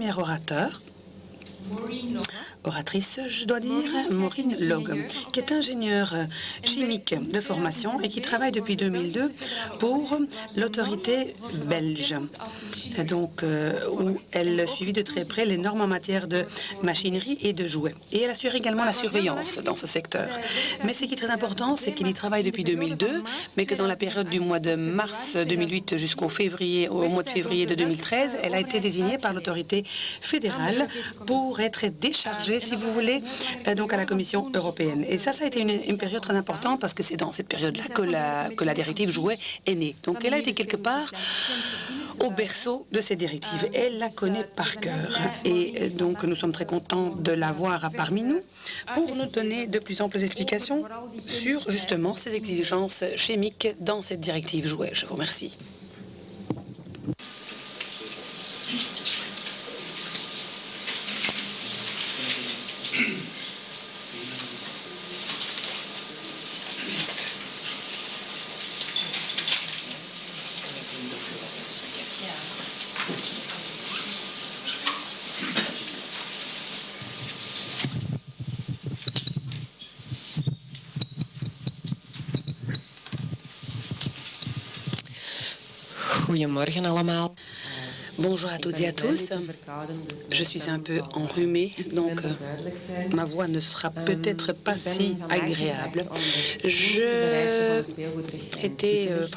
premier orateur, oratrice, je dois dire, Maureen Log, qui est ingénieure chimique de formation et qui travaille depuis 2002 pour l'autorité belge, donc où elle suivit de très près les normes en matière de machinerie et de jouets. Et elle assure également la surveillance dans ce secteur. Mais ce qui est très important, c'est qu'il y travaille depuis 2002, mais que dans la période du mois de mars 2008 jusqu'au mois de février de 2013, elle a été désignée par l'autorité fédérale pour être déchargée, si vous voulez, donc à la Commission européenne. Et ça a été une période très importante parce que c'est dans cette période-là que la directive jouet est née. Donc elle a été quelque part au berceau de cette directive. Elle la connaît par cœur. Et donc nous sommes très contents de l'avoir parmi nous pour nous donner de plus amples explications sur justement ces exigences chimiques dans cette directive jouet. Je vous remercie. Goedemorgen allemaal. Bonjour à toutes et à tous. Je suis un peu enrhumée, donc ma voix ne sera peut-être pas si agréable.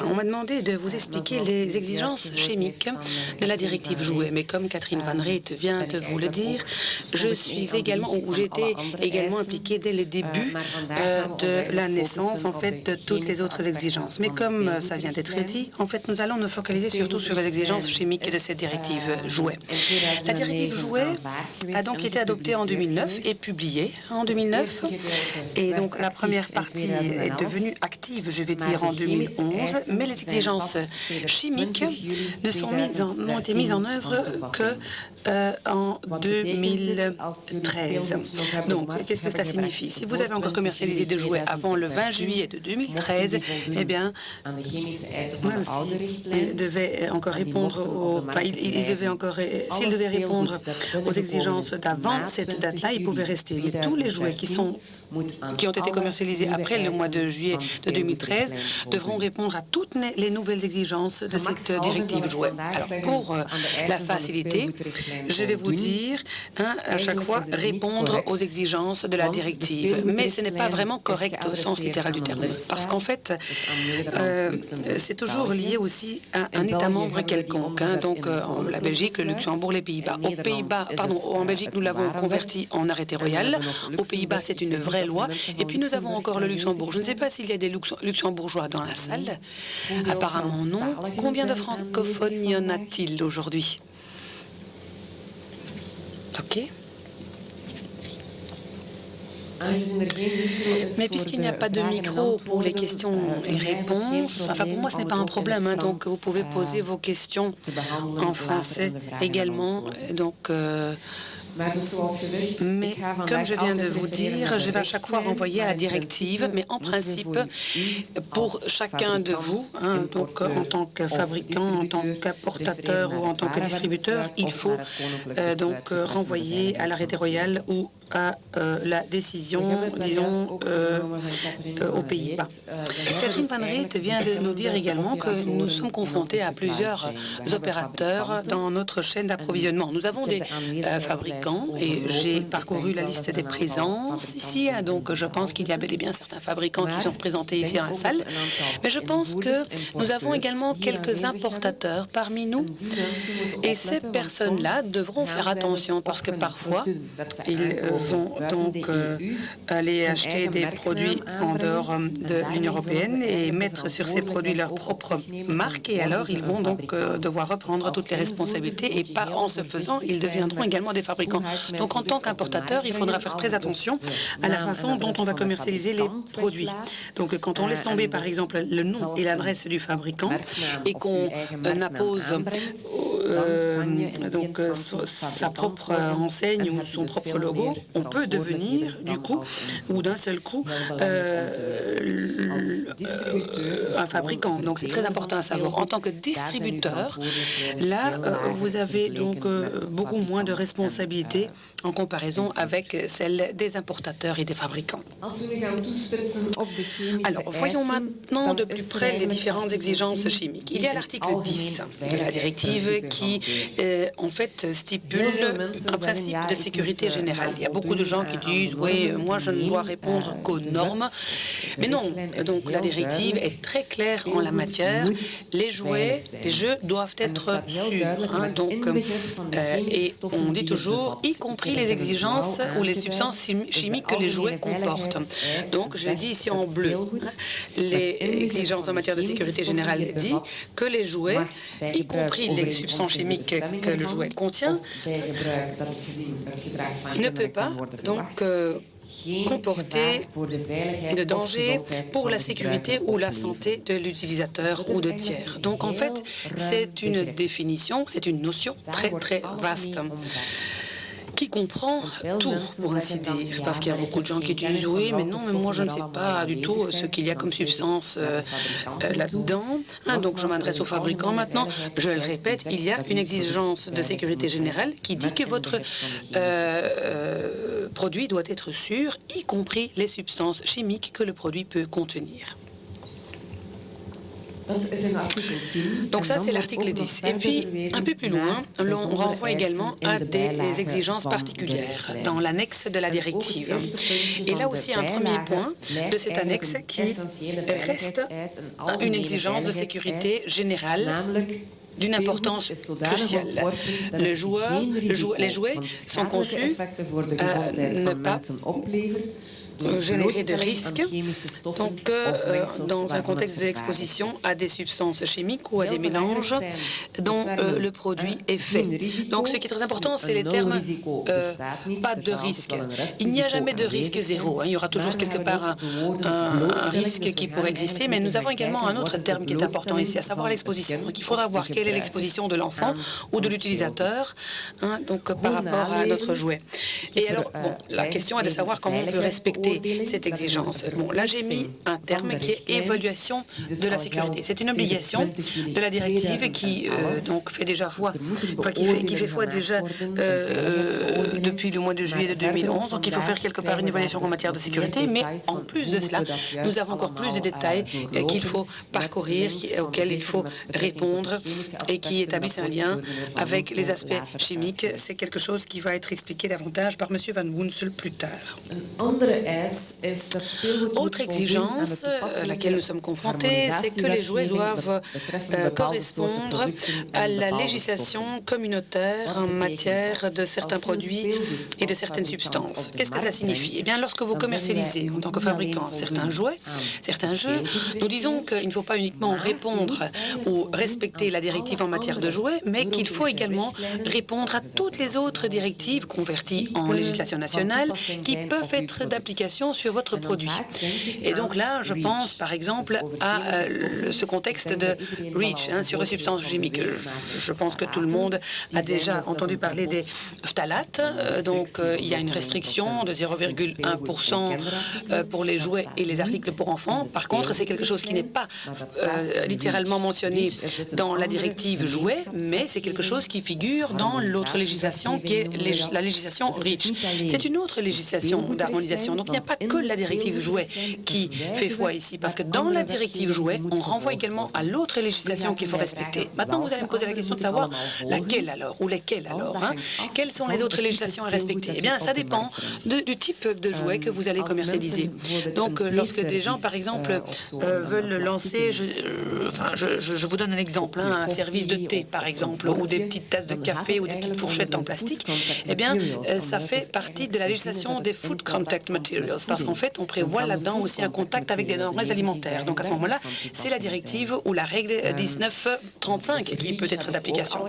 On m'a demandé de vous expliquer les exigences chimiques de la directive jouet, mais comme Catherine Van Reet vient de vous le dire, j'étais également impliquée dès le début de la naissance, en fait, de toutes les autres exigences. Mais comme ça vient d'être dit, en fait, nous allons nous focaliser surtout sur les exigences chimiques de cette directive jouet. La directive jouet a donc été adoptée en 2009 et publiée en 2009. Et donc la première partie est devenue active, je vais dire, en 2011. Mais les exigences chimiques n'ont été mises en œuvre que en 2013. Donc, qu'est-ce que cela signifie? Si vous avez encore commercialisé des jouets avant le 20 juillet de 2013, eh bien, il devait encore répondre s'il devait répondre aux exigences d'avant cette date-là, il pouvait rester. Mais tous les jouets qui ont été commercialisés après le mois de juillet de 2013 devront répondre à toutes les nouvelles exigences de cette directive jouet. Alors, pour la facilité, je vais vous dire, à chaque fois, répondre aux exigences de la directive. Mais ce n'est pas vraiment correct au sens littéral du terme. Parce qu'en fait, c'est toujours lié aussi à un État membre quelconque. Donc, la Belgique, le Luxembourg, les Pays-Bas. En Belgique, nous l'avons converti en arrêté royal. Aux Pays-Bas, c'est une vraie loi. Et puis, nous avons encore le Luxembourg. Je ne sais pas s'il y a des luxembourgeois dans la salle. Apparemment, non. Combien de francophones y en a-t-il aujourd'hui? OK. Mais puisqu'il n'y a pas de micro pour les questions et réponses, enfin pour moi ce n'est pas un problème, donc vous pouvez poser vos questions en français également. Donc, mais comme je viens de vous dire, je vais à chaque fois renvoyer à la directive, mais en principe, pour chacun de vous, donc en tant que fabricant, en tant qu'importateur ou en tant que distributeur, il faut donc renvoyer à l'arrêté royal ou à la décision, disons, aux Pays-Bas. Catherine Van Reet vient de nous dire également que nous sommes confrontés à plusieurs opérateurs dans notre chaîne d'approvisionnement. Nous avons des fabricants et j'ai parcouru la liste des présences ici, donc je pense qu'il y a bel et bien certains fabricants qui sont représentés ici dans la salle, mais je pense que nous avons également quelques importateurs parmi nous et ces personnes-là devront faire attention parce que parfois ils vont donc aller acheter des produits en dehors de l'Union européenne et mettre sur ces produits leur propre marque et alors ils vont donc devoir reprendre toutes les responsabilités et pas en ce faisant, ils deviendront également des fabricants. Donc en tant qu'importateur, il faudra faire très attention à la façon dont on va commercialiser les produits. Donc quand on laisse tomber par exemple le nom et l'adresse du fabricant et qu'on appose donc sa propre enseigne ou son propre logo, on peut devenir, du coup, ou d'un seul coup, un fabricant. Donc, c'est très important à savoir. En tant que distributeur, là, vous avez donc beaucoup moins de responsabilités en comparaison avec celle des importateurs et des fabricants. Alors, voyons maintenant de plus près les différentes exigences chimiques. Il y a l'article 10 de la directive qui, en fait, stipule un principe de sécurité générale. Il y a beaucoup de gens qui disent, oui, moi, je ne dois répondre qu'aux normes. Mais non, donc la directive est très claire en la matière. Les jeux doivent être sûrs. Hein, donc, et on dit toujours, y compris les exigences ou les substances chimiques que les jouets comportent. Donc, je l'ai dit ici en bleu. Hein, les exigences en matière de sécurité générale dit que les jouets, y compris les substances chimiques que le jouet contient, ne peut pas donc comporter de danger pour la sécurité ou la santé de l'utilisateur ou de tiers. Donc, en fait, c'est une définition, c'est une notion très, très vaste qui comprend tout, pour ainsi dire. Parce qu'il y a beaucoup de gens qui disent, oui, mais non, mais moi, je ne sais pas du tout ce qu'il y a comme substance là-dedans. Hein, donc, je m'adresse aux fabricants maintenant. Je le répète, il y a une exigence de sécurité générale qui dit que votre produit doit être sûr, y compris les substances chimiques que le produit peut contenir. Donc ça, c'est l'article 10. Et puis, un peu plus loin, on renvoie également à des exigences particulières dans l'annexe de la directive. Et là aussi, un premier point de cette annexe qui reste une exigence de sécurité générale d'une importance cruciale. Les jouets sont conçus à ne pas générer de risques, donc dans un contexte de l'exposition à des substances chimiques ou à des mélanges dont le produit est fait. Donc ce qui est très important, c'est les termes pas de risque. Il n'y a jamais de risque zéro. Hein. Il y aura toujours quelque part un risque qui pourrait exister, mais nous avons également un autre terme qui est important ici, à savoir l'exposition. Donc il faudra voir quelle est l'exposition de l'enfant ou de l'utilisateur hein, donc par rapport à notre jouet. Et alors, bon, la question est de savoir comment on peut respecter cette exigence. Bon, là, j'ai mis un terme qui est évaluation de la sécurité. C'est une obligation de la directive qui donc fait déjà foi, enfin, qui fait foi déjà depuis le mois de juillet de 2011. Donc, il faut faire quelque part une évaluation en matière de sécurité. Mais en plus de cela, nous avons encore plus de détails qu'il faut parcourir, auxquels il faut répondre et qui établissent un lien avec les aspects chimiques. C'est quelque chose qui va être expliqué davantage par M. Van Woensel plus tard. Autre exigence à laquelle nous sommes confrontés, c'est que les jouets doivent correspondre à la législation communautaire en matière de certains produits et de certaines substances. Qu'est-ce que ça signifie? Eh bien, lorsque vous commercialisez en tant que fabricant certains jouets, certains jeux, nous disons qu'il ne faut pas uniquement répondre ou respecter la directive en matière de jouets, mais qu'il faut également répondre à toutes les autres directives converties en législation nationale qui peuvent être d'application sur votre produit. Et donc là, je pense par exemple à ce contexte de REACH hein, sur les substances chimiques. Je pense que tout le monde a déjà entendu parler des phtalates. Donc il y a une restriction de 0,1% pour les jouets et les articles pour enfants. Par contre, c'est quelque chose qui n'est pas littéralement mentionné dans la directive jouets, mais c'est quelque chose qui figure dans l'autre législation qui est la législation REACH. C'est une autre législation d'harmonisation. Donc il n'y a pas que la directive jouets qui fait foi ici, parce que dans la directive jouets, on renvoie également à l'autre législation qu'il faut respecter. Maintenant, vous allez me poser la question de savoir laquelle alors, ou lesquelles alors. Hein? Quelles sont les autres législations à respecter? Eh bien, ça dépend du type de jouet que vous allez commercialiser. Donc, lorsque des gens, par exemple, veulent lancer, je vous donne un exemple, hein, un service de thé, par exemple, ou des petites tasses de café ou des petites fourchettes en plastique, eh bien, ça fait partie de la législation des Food Contact Materials, parce qu'en fait, on prévoit là-dedans aussi un contact avec des denrées alimentaires. Donc, à ce moment-là, c'est la directive ou la règle 1935 qui peut être d'application.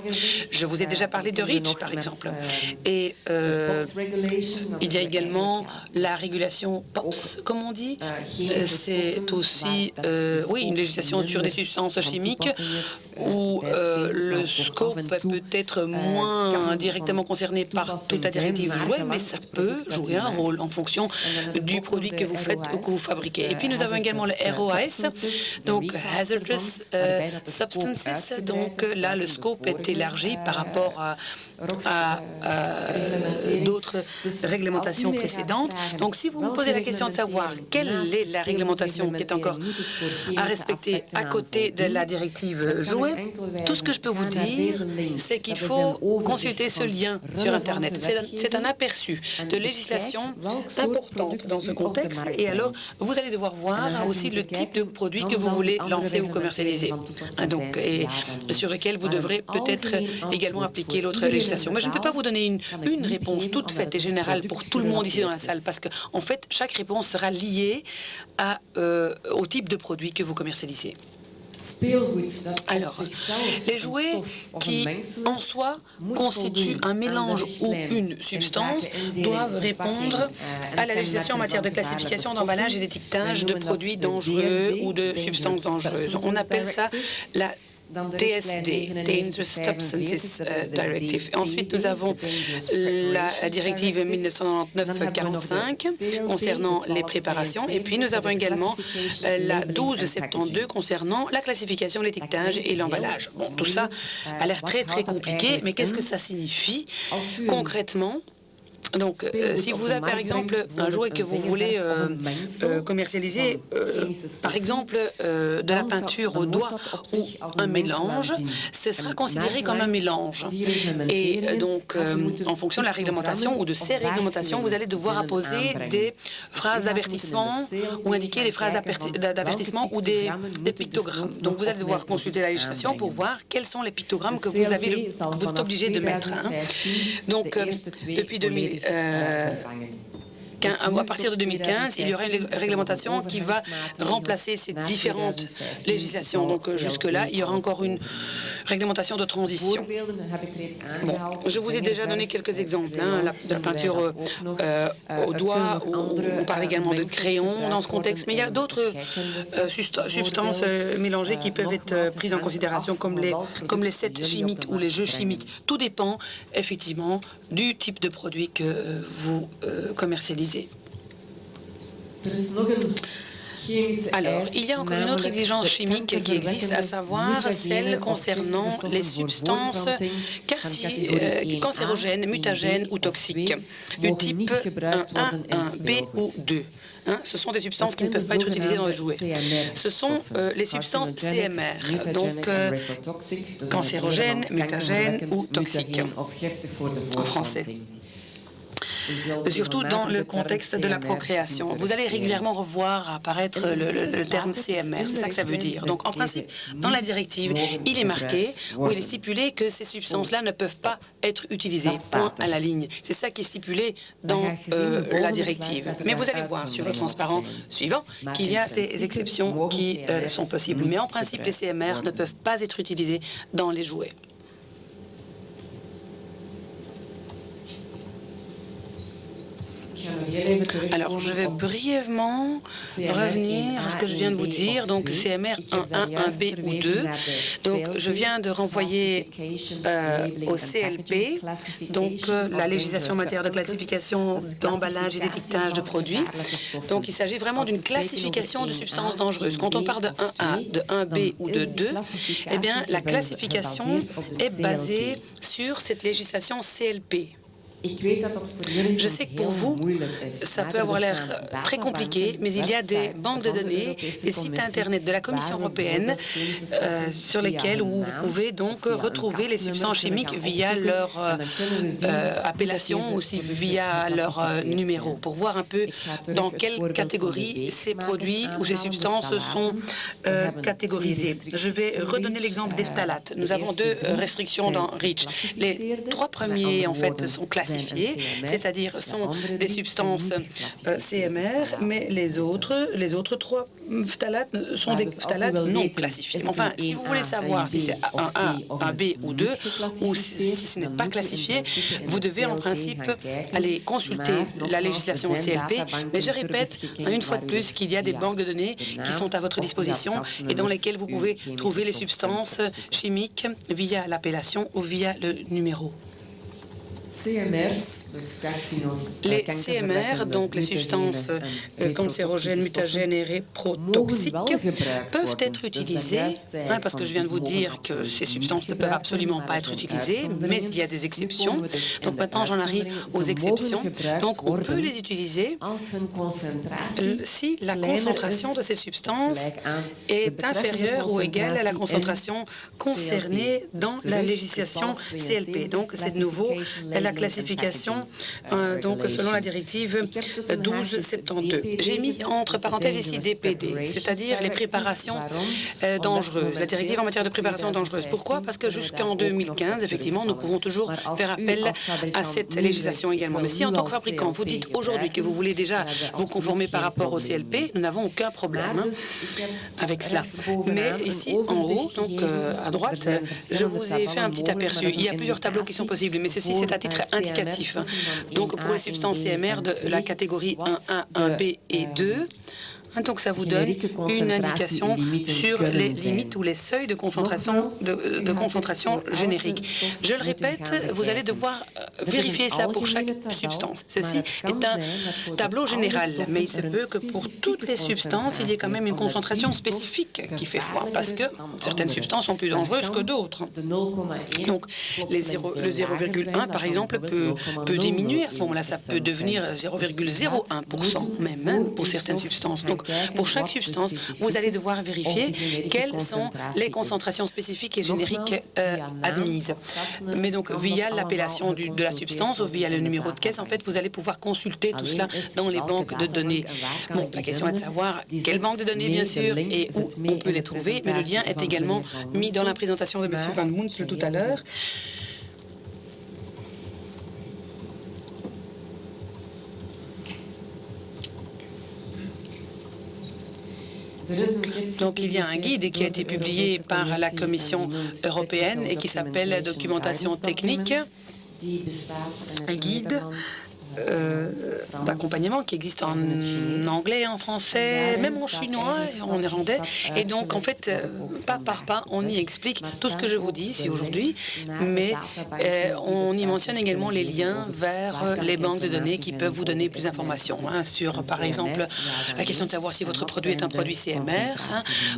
Je vous ai déjà parlé de REACH, par exemple. Et il y a également la régulation POPS, comme on dit. C'est aussi, oui, une législation sur des substances chimiques où le scope peut être moins directement concerné par toute la directive jouet, mais ça peut jouer un rôle en fonction du produit que vous faites ou que vous fabriquez. Et puis nous avons également le ROAS, donc Hazardous Substances. Donc là, le scope est élargi par rapport à d'autres réglementations précédentes. Donc si vous me posez la question de savoir quelle est la réglementation qui est encore à respecter à côté de la directive jouet, tout ce que je peux vous dire, c'est qu'il faut consulter ce lien sur Internet. C'est un aperçu de législation importante dans ce contexte. Et alors, vous allez devoir voir aussi le type de produit que vous voulez lancer ou commercialiser. Donc, et sur lequel vous devrez peut-être également appliquer l'autre législation. Mais je ne peux pas vous donner une réponse toute faite et générale pour tout le monde ici dans la salle, parce qu'en fait, chaque réponse sera liée au type de produit que vous commercialisez. Alors, les jouets qui, en soi, constituent un mélange ou une substance doivent répondre à la législation en matière de classification, d'emballage et d'étiquetage de produits dangereux ou de substances dangereuses. On appelle ça la TSD, Dangerous Substances Directive. Ensuite, nous avons la directive 1999-45 concernant les préparations. Et puis, nous avons également la 1272 concernant la classification, l'étiquetage et l'emballage. Bon, tout ça a l'air très, très compliqué, mais qu'est-ce que ça signifie concrètement? Donc, si vous avez par exemple un jouet que vous voulez commercialiser, par exemple de la peinture au doigt ou un mélange, ce sera considéré comme un mélange. Et donc, en fonction de la réglementation ou de ces réglementations, vous allez devoir apposer des phrases d'avertissement ou indiquer des phrases d'avertissement ou des pictogrammes. Donc, vous allez devoir consulter la législation pour voir quels sont les pictogrammes que vous êtes obligé de mettre. Donc, depuis à partir de 2015, il y aura une réglementation qui va remplacer ces différentes législations. Donc jusque-là, il y aura encore une réglementation de transition. Bon, je vous ai déjà donné quelques exemples, de la peinture au doigt, on parle également de crayon dans ce contexte, mais il y a d'autres substances mélangées qui peuvent être prises en considération, comme les sets chimiques ou les jeux chimiques. Tout dépend effectivement du type de produit que vous commercialisez. Alors, il y a encore une autre exigence chimique qui existe, à savoir celle concernant les substances cancérogènes, mutagènes ou toxiques, du type 1, 1B ou 2. Ce sont des substances qui ne peuvent pas être utilisées dans les jouets. Ce sont les substances CMR, donc cancérogènes, mutagènes ou toxiques, en français. Surtout dans le contexte de la procréation. Vous allez régulièrement revoir apparaître le terme CMR, c'est ça que ça veut dire. Donc, en principe, dans la directive, il est marqué, ou il est stipulé que ces substances-là ne peuvent pas être utilisées, point à la ligne. C'est ça qui est stipulé dans la directive. Mais vous allez voir sur le transparent suivant qu'il y a des exceptions qui sont possibles. Mais en principe, les CMR ne peuvent pas être utilisés dans les jouets. Alors, je vais brièvement revenir à ce que je viens de vous dire. Donc, CMR 1, 1B ou 2. Donc, je viens de renvoyer au CLP, donc la législation en matière de classification, d'emballage et d'étiquetage de produits. Donc, il s'agit vraiment d'une classification de substances dangereuses. Quand on parle de 1A, de 1B ou de 2, eh bien, la classification est basée sur cette législation CLP. Je sais que pour vous, ça peut avoir l'air très compliqué, mais il y a des banques de données, des sites Internet de la Commission européenne sur lesquels vous pouvez donc retrouver les substances chimiques via leur appellation ou aussi via leur numéro, pour voir un peu dans quelle catégorie ces produits ou ces substances sont catégorisées. Je vais redonner l'exemple des phtalates. Nous avons deux restrictions dans REACH. Les trois premiers, en fait, sont classés classifiées, c'est-à-dire sont des substances CMR, mais les autres 3 phtalates sont des phtalates non classifiés. Enfin, si vous voulez savoir si c'est un A, un B ou 2, ou si ce n'est pas classifié, vous devez en principe aller consulter la législation CLP, mais je répète une fois de plus qu'il y a des banques de données qui sont à votre disposition et dans lesquelles vous pouvez trouver les substances chimiques via l'appellation ou via le numéro. Les CMR, donc les substances cancérogènes, mutagènes et réprotoxiques, peuvent être utilisées, parce que je viens de vous dire que ces substances ne peuvent absolument pas être utilisées, mais il y a des exceptions. Donc maintenant, j'en arrive aux exceptions. Donc on peut les utiliser si la concentration de ces substances est inférieure ou égale à la concentration concernée dans la législation CLP. Donc c'est de nouveau la classification donc selon la directive 1272. J'ai mis entre parenthèses ici DPD, c'est-à-dire les préparations dangereuses, la directive en matière de préparation dangereuse. Pourquoi? Parce que jusqu'en 2015, effectivement, nous pouvons toujours faire appel à cette législation également. Mais si en tant que fabricant, vous dites aujourd'hui que vous voulez déjà vous conformer par rapport au CLP, nous n'avons aucun problème avec cela. Mais ici en haut, donc à droite, je vous ai fait un petit aperçu. Il y a plusieurs tableaux qui sont possibles, mais ceci c'est à titre indicatif. Donc pour les substances CMR de la catégorie 1A, 1B et 2, donc ça vous donne une indication sur les limites ou les seuils de concentration, générique. Je le répète, vous allez devoir vérifier cela pour chaque substance. Ceci est un tableau général, mais il se peut que pour toutes les substances, il y ait quand même une concentration spécifique qui fait foi, parce que certaines substances sont plus dangereuses que d'autres. Donc le 0,1 par exemple peut diminuer à ce moment-là, ça peut devenir 0,01% même pour certaines substances. Donc pour chaque substance, vous allez devoir vérifier quelles sont les concentrations spécifiques et génériques admises. Mais donc, via l'appellation de la substance ou via le numéro de caisse, en fait, vous allez pouvoir consulter tout cela dans les banques de données. Bon, la question est de savoir quelles banques de données, bien sûr, et où on peut les trouver, mais le lien est également mis dans la présentation de M. Van Moons tout à l'heure. Donc, il y a un guide qui a été publié par la Commission européenne et qui s'appelle « Documentation technique ». Un guide d'accompagnement qui existe en anglais, en français, même en chinois et en néerlandais. Et donc, en fait, pas par pas, on y explique tout ce que je vous dis ici aujourd'hui, mais on y mentionne également les liens vers les banques de données qui peuvent vous donner plus d'informations sur, par exemple, la question de savoir si votre produit est un produit CMR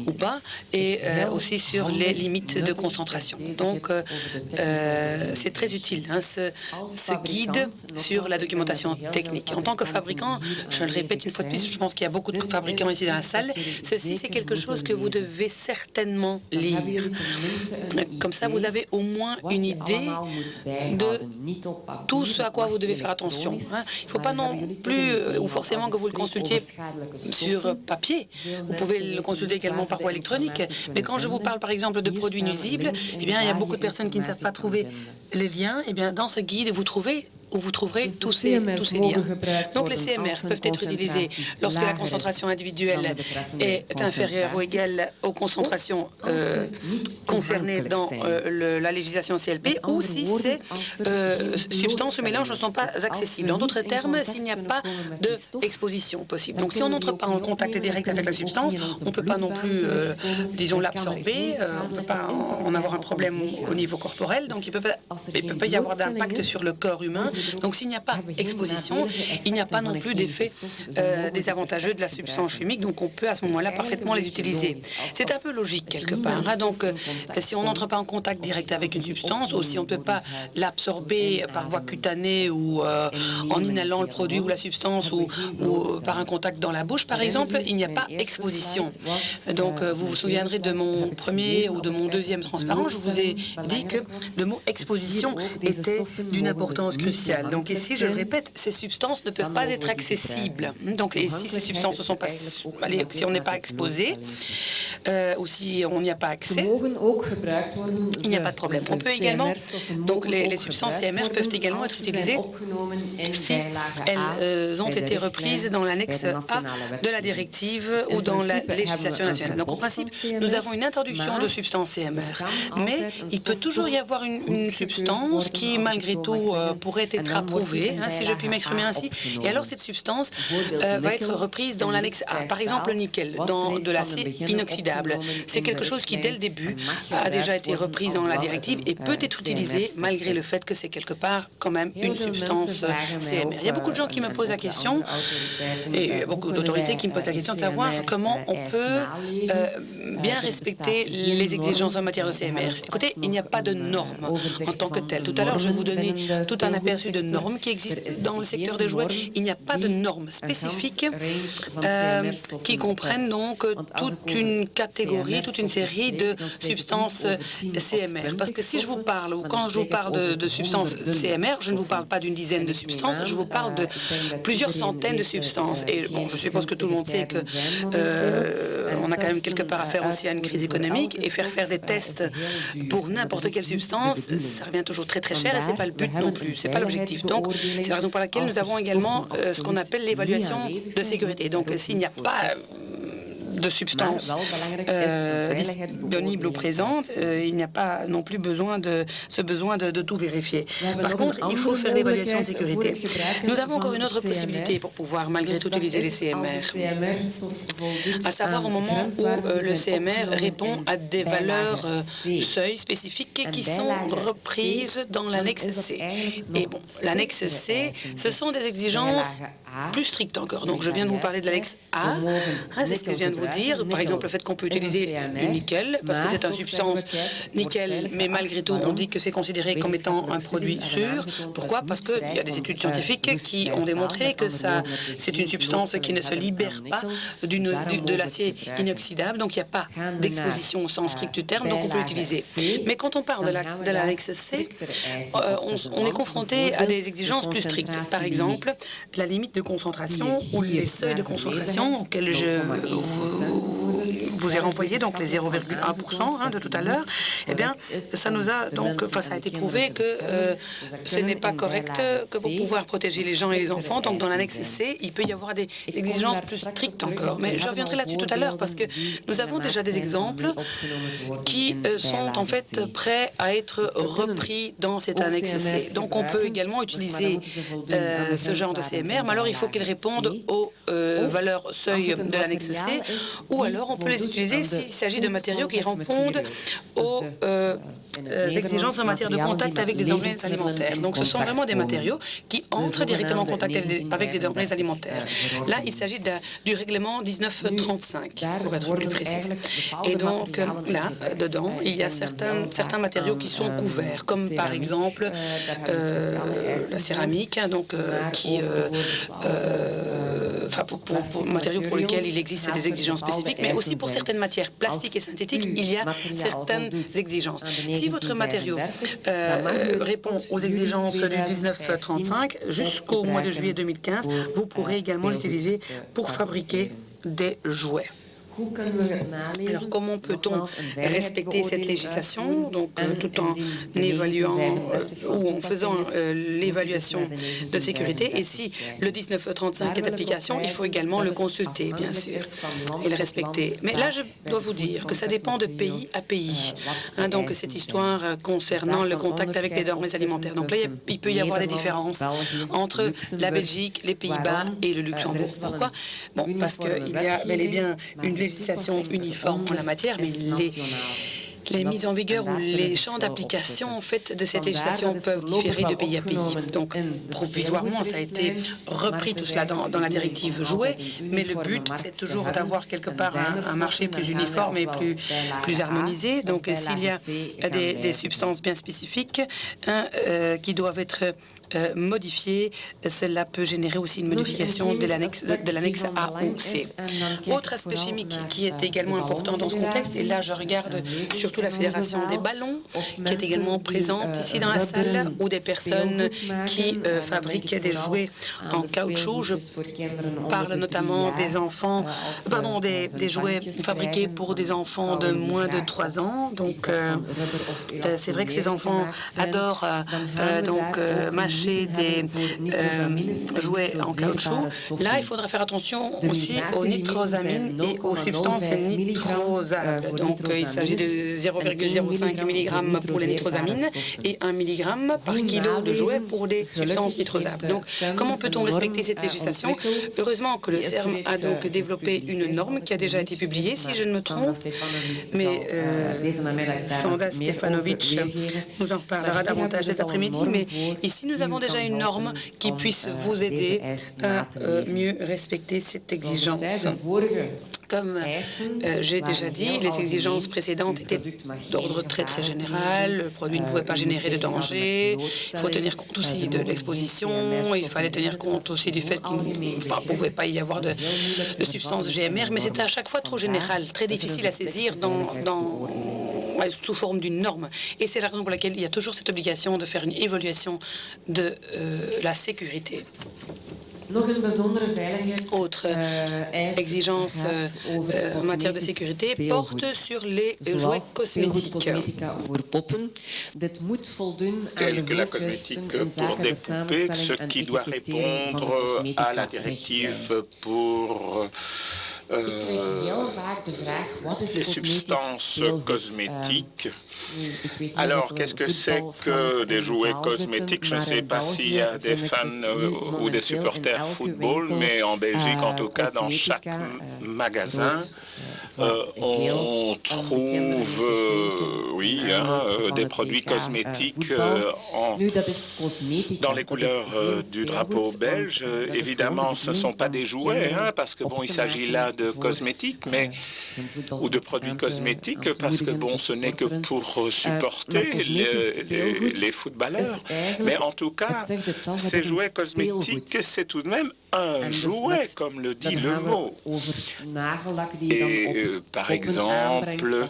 ou pas, et aussi sur les limites de concentration. Donc, c'est très utile, ce guide sur la documentation technique. En tant que fabricant, je le répète une fois de plus, je pense qu'il y a beaucoup de fabricants ici dans la salle, ceci c'est quelque chose que vous devez certainement lire. Comme ça, vous avez au moins une idée de tout ce à quoi vous devez faire attention. Il ne faut pas non plus, ou forcément que vous le consultiez sur papier. Vous pouvez le consulter également par voie électronique. Mais quand je vous parle par exemple de produits nuisibles, eh bien, il y a beaucoup de personnes qui ne savent pas trouver les liens. Eh bien, dans ce guide, vous trouverez tous ces liens. Donc les CMR peuvent être utilisés lorsque la concentration individuelle est inférieure ou égale aux concentrations concernées dans la législation CLP ou si ces substances ou mélanges ne sont pas accessibles. En d'autres termes, s'il n'y a pas d'exposition possible. Donc si on n'entre pas en contact direct avec la substance, on ne peut pas non plus, disons, l'absorber, on ne peut pas en avoir un problème au niveau corporel, donc il ne peut pas y avoir d'impact sur le corps humain. Donc, s'il n'y a pas exposition, il n'y a pas non plus d'effet désavantageux de la substance chimique. Donc, on peut à ce moment-là parfaitement les utiliser. C'est un peu logique quelque part. Donc, si on n'entre pas en contact direct avec une substance ou si on ne peut pas l'absorber par voie cutanée ou en inhalant le produit ou la substance ou par un contact dans la bouche, par exemple, il n'y a pas exposition. Donc, vous vous souviendrez de mon premier ou de mon deuxième transparent. Je vous ai dit que le mot exposition était d'une importance cruciale. commercial. Donc ici, je le répète, ces substances ne peuvent pas être accessibles. Donc, et si ces substances ne sont pas, si on n'est pas exposé, ou si on n'y a pas accès, il n'y a pas de problème. On peut également, donc les substances CMR peuvent également être utilisées si elles ont été reprises dans l'annexe A de la directive ou dans la législation nationale. Donc, en principe, nous avons une introduction de substances CMR, mais il peut toujours y avoir une substance qui, malgré tout, pourrait être approuvée, si je puis m'exprimer ainsi, et alors cette substance va être reprise dans l'annexe A. Par exemple, le nickel, dans de l'acier inoxydable. C'est quelque chose qui, dès le début, a déjà été reprise dans la directive et peut être utilisé malgré le fait que c'est quelque part quand même une substance CMR. Il y a beaucoup de gens qui me posent la question, et beaucoup d'autorités qui me posent la question de savoir comment on peut bien respecter les exigences en matière de CMR. Écoutez, il n'y a pas de normes en tant que telles. Tout à l'heure, je vous donnais tout un aperçu de normes qui existent dans le secteur des jouets. Il n'y a pas de normes spécifiques qui comprennent donc toute une catégorie, toute une série de substances CMR. Parce que si je vous parle, ou quand je vous parle de substances CMR, je ne vous parle pas d'une dizaine de substances, je vous parle de plusieurs centaines de substances. Et bon, je suppose que tout le monde sait que on a quand même quelque part affaire aussi à une crise économique, et faire des tests pour n'importe quelle substance, ça revient toujours très très cher, et c'est pas le but non plus, c'est pas l'objectif. Donc, c'est la raison pour laquelle nous avons également ce qu'on appelle l'évaluation de sécurité. Donc, s'il n'y a pas de substances disponibles ou présentes, il n'y a pas non plus besoin de tout vérifier. Par contre, il faut faire l'évaluation de sécurité. Nous avons encore une autre possibilité pour pouvoir malgré tout utiliser les CMR, à savoir au moment où le CMR répond à des valeurs seuils spécifiques qui sont reprises dans l'annexe C. Et bon, l'annexe C, ce sont des exigences plus strictes encore. Donc, je viens de vous parler de l'annexe A. C'est ce que je viens de vous dire. Par exemple, le fait qu'on peut utiliser du nickel, parce que c'est une substance nickel, mais malgré tout, on dit que c'est considéré comme étant un produit sûr. Pourquoi? Parce qu'il y a des études scientifiques qui ont démontré que c'est une substance qui ne se libère pas de l'acier inoxydable, donc il n'y a pas d'exposition au sens strict du terme, donc on peut l'utiliser. Mais quand on parle de l'annexe C, on est confronté à des exigences plus strictes. Par exemple, la limite de concentration ou les seuils de concentration auxquels je vous ai renvoyé, donc les 0,1% de tout à l'heure, eh bien, ça nous a donc, ça a été prouvé que ce n'est pas correct que pour pouvoir protéger les gens et les enfants. Donc, dans l'annexe C, il peut y avoir des exigences plus strictes encore. Mais je reviendrai là-dessus tout à l'heure parce que nous avons déjà des exemples qui sont en fait prêts à être repris dans cette annexe C. Donc, on peut également utiliser ce genre de CMR, mais alors il faut qu'ils répondent aux valeurs seuil de l'annexe C, ou alors on peut les utiliser s'il s'agit de matériaux qui répondent aux exigences en matière de contact avec des denrées alimentaires. Donc, ce sont vraiment des matériaux qui entrent directement en contact avec des denrées alimentaires. Là, il s'agit du règlement 1935, pour être plus précise. Et donc, là, dedans, il y a certains matériaux qui sont couverts, comme par exemple la céramique, donc pour matériaux pour lesquels il existe des exigences spécifiques, mais aussi pour certaines matières plastiques et synthétiques, il y a certaines exigences. Si votre matériau répond aux exigences du 1935, jusqu'au mois de juillet 2015, vous pourrez également l'utiliser pour fabriquer des jouets. Alors, comment peut-on respecter cette législation, donc tout en évaluant ou en faisant l'évaluation de sécurité? Et si le 1935 est d'application, il faut également le consulter, bien sûr, et le respecter. Mais là, je dois vous dire que ça dépend de pays à pays. Donc, cette histoire concernant le contact avec des denrées alimentaires. Donc là, il peut y avoir des différences entre la Belgique, les Pays-Bas et le Luxembourg. Pourquoi? Bon, parce qu'il y a bel et bien une législation uniforme en la matière, mais les mises en vigueur ou les champs d'application en fait de cette législation peuvent différer de pays à pays. Donc, provisoirement, ça a été repris tout cela dans la directive jouet, mais le but, c'est toujours d'avoir quelque part un marché plus uniforme et plus harmonisé. Donc, s'il y a des substances bien spécifiques qui doivent être modifié, cela peut générer aussi une modification de l'annexe A ou C. Autre aspect chimique qui est également important dans ce contexte, et là je regarde surtout la Fédération des ballons, qui est également présente ici dans la salle, ou des personnes qui fabriquent des jouets en caoutchouc. Je parle notamment des enfants, pardon, des jouets fabriqués pour des enfants de moins de 3 ans. Donc, c'est vrai que ces enfants adorent mâcher des jouets en caoutchouc. Là, il faudra faire attention aussi aux nitrosamines et aux substances nitrosables. Donc, il s'agit de 0,05 mg pour les nitrosamines et 1 mg par kilo de jouets pour des substances nitrosables. Donc, comment peut-on respecter cette législation? Heureusement que le CERM a donc développé une norme qui a déjà été publiée, si je ne me trompe, mais Sanda Stefanovic nous en reparlera davantage cet après-midi, mais ici nous avons déjà une norme qui puisse vous aider à mieux respecter cette exigence. Comme j'ai déjà dit, les exigences précédentes étaient d'ordre très général. Le produit ne pouvait pas générer de danger. Il faut tenir compte aussi de l'exposition. Il fallait tenir compte aussi du fait qu'il ne pouvait pas y avoir de substances GMR. Mais c'était à chaque fois trop général, très difficile à saisir sous forme d'une norme. Et c'est la raison pour laquelle il y a toujours cette obligation de faire une évaluation de la sécurité. Autre exigence en matière de sécurité porte sur les jouets cosmétiques. Tels que la cosmétique pour des poupées, ce qui doit répondre à la directive pour les substances cosmétiques. Alors, qu'est-ce que c'est que des jouets cosmétiques? Je ne sais pas s'il y a des fans ou des supporters football, mais en Belgique, en tout cas, dans chaque magasin, on trouve, des produits cosmétiques dans les couleurs du drapeau belge. Évidemment, ce ne sont pas des jouets, parce que bon, il s'agit là de cosmétiques, ou de produits cosmétiques, parce que bon, ce n'est que pour supporter les footballeurs. Mais en tout cas, ces jouets cosmétiques, c'est tout de même un jouet, comme le dit le mot. Et par exemple,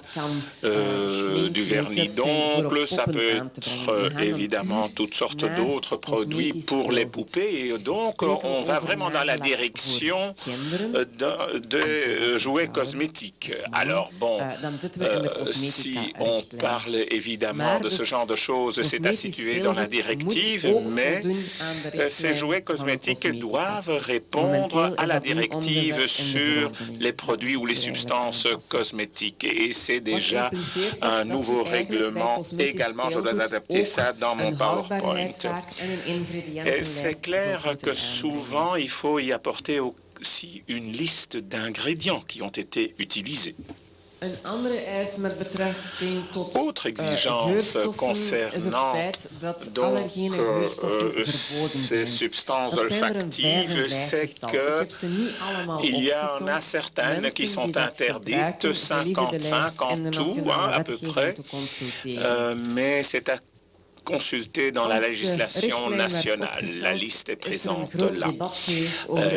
du vernis d'ongles, ça peut être évidemment toutes sortes d'autres produits pour les poupées. Et donc, on va vraiment dans la direction de jouets cosmétiques. Alors, bon, si on parle évidemment de ce genre de choses, c'est à situer dans la directive, mais ces jouets cosmétiques doivent répondre à la directive sur les produits ou les substances cosmétiques. Et c'est déjà un nouveau règlement. Également, je dois adapter ça dans mon PowerPoint. Et c'est clair que souvent, il faut y apporter aussi une liste d'ingrédients qui ont été utilisés. Autre exigence concernant donc ces substances olfactives, c'est qu'il y en a certaines qui sont interdites, 55 en tout, à peu près, mais c'est à consulter dans la législation nationale. La liste est présente là.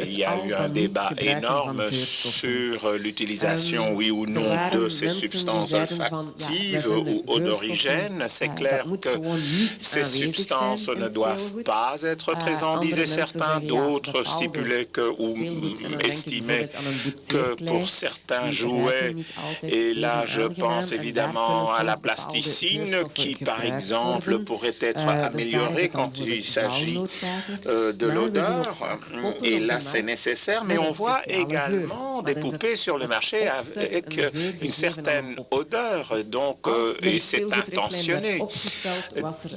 Il y a eu un débat énorme sur l'utilisation, oui ou non, de ces substances olfactives ou odorigènes. C'est clair que ces substances ne doivent pas être présentes, disaient certains. D'autres stipulaient ou estimaient que pour certains jouets, et là je pense évidemment à la plasticine qui, par exemple, pourrait être améliorée quand il s'agit de l'odeur, et là c'est nécessaire, mais on voit également des poupées sur le marché avec une certaine odeur, donc, et c'est intentionné.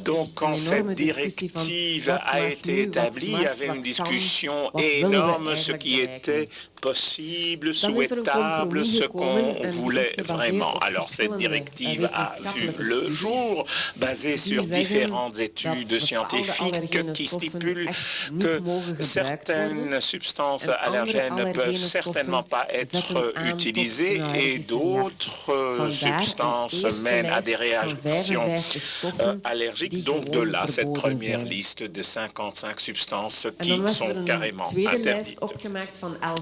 Donc quand cette directive a été établie, il y avait une discussion énorme, ce qui était possible, souhaitable, ce qu'on voulait vraiment. Alors cette directive a vu le jour, basée sur différentes études scientifiques qui stipulent que certaines substances allergènes ne peuvent certainement pas être utilisées et d'autres substances mènent à des réactions allergiques. Donc de là, cette première liste de 55 substances qui sont carrément interdites.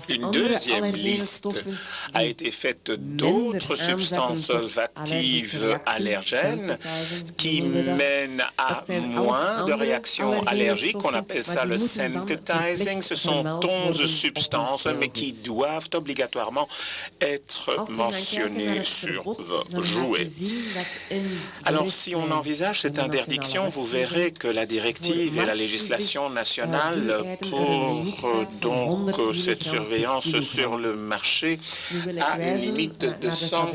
Une deuxième liste a été faite d'autres substances olfactives allergènes qui mènent à moins de réactions allergiques. On appelle ça le sensitizing. Ce sont 11 substances, mais qui doivent obligatoirement être mentionnées sur vos jouets. Alors, si on envisage cette interdiction, vous verrez que la directive et la législation nationale pour donc cette surveillance sur le marché a une limite de 100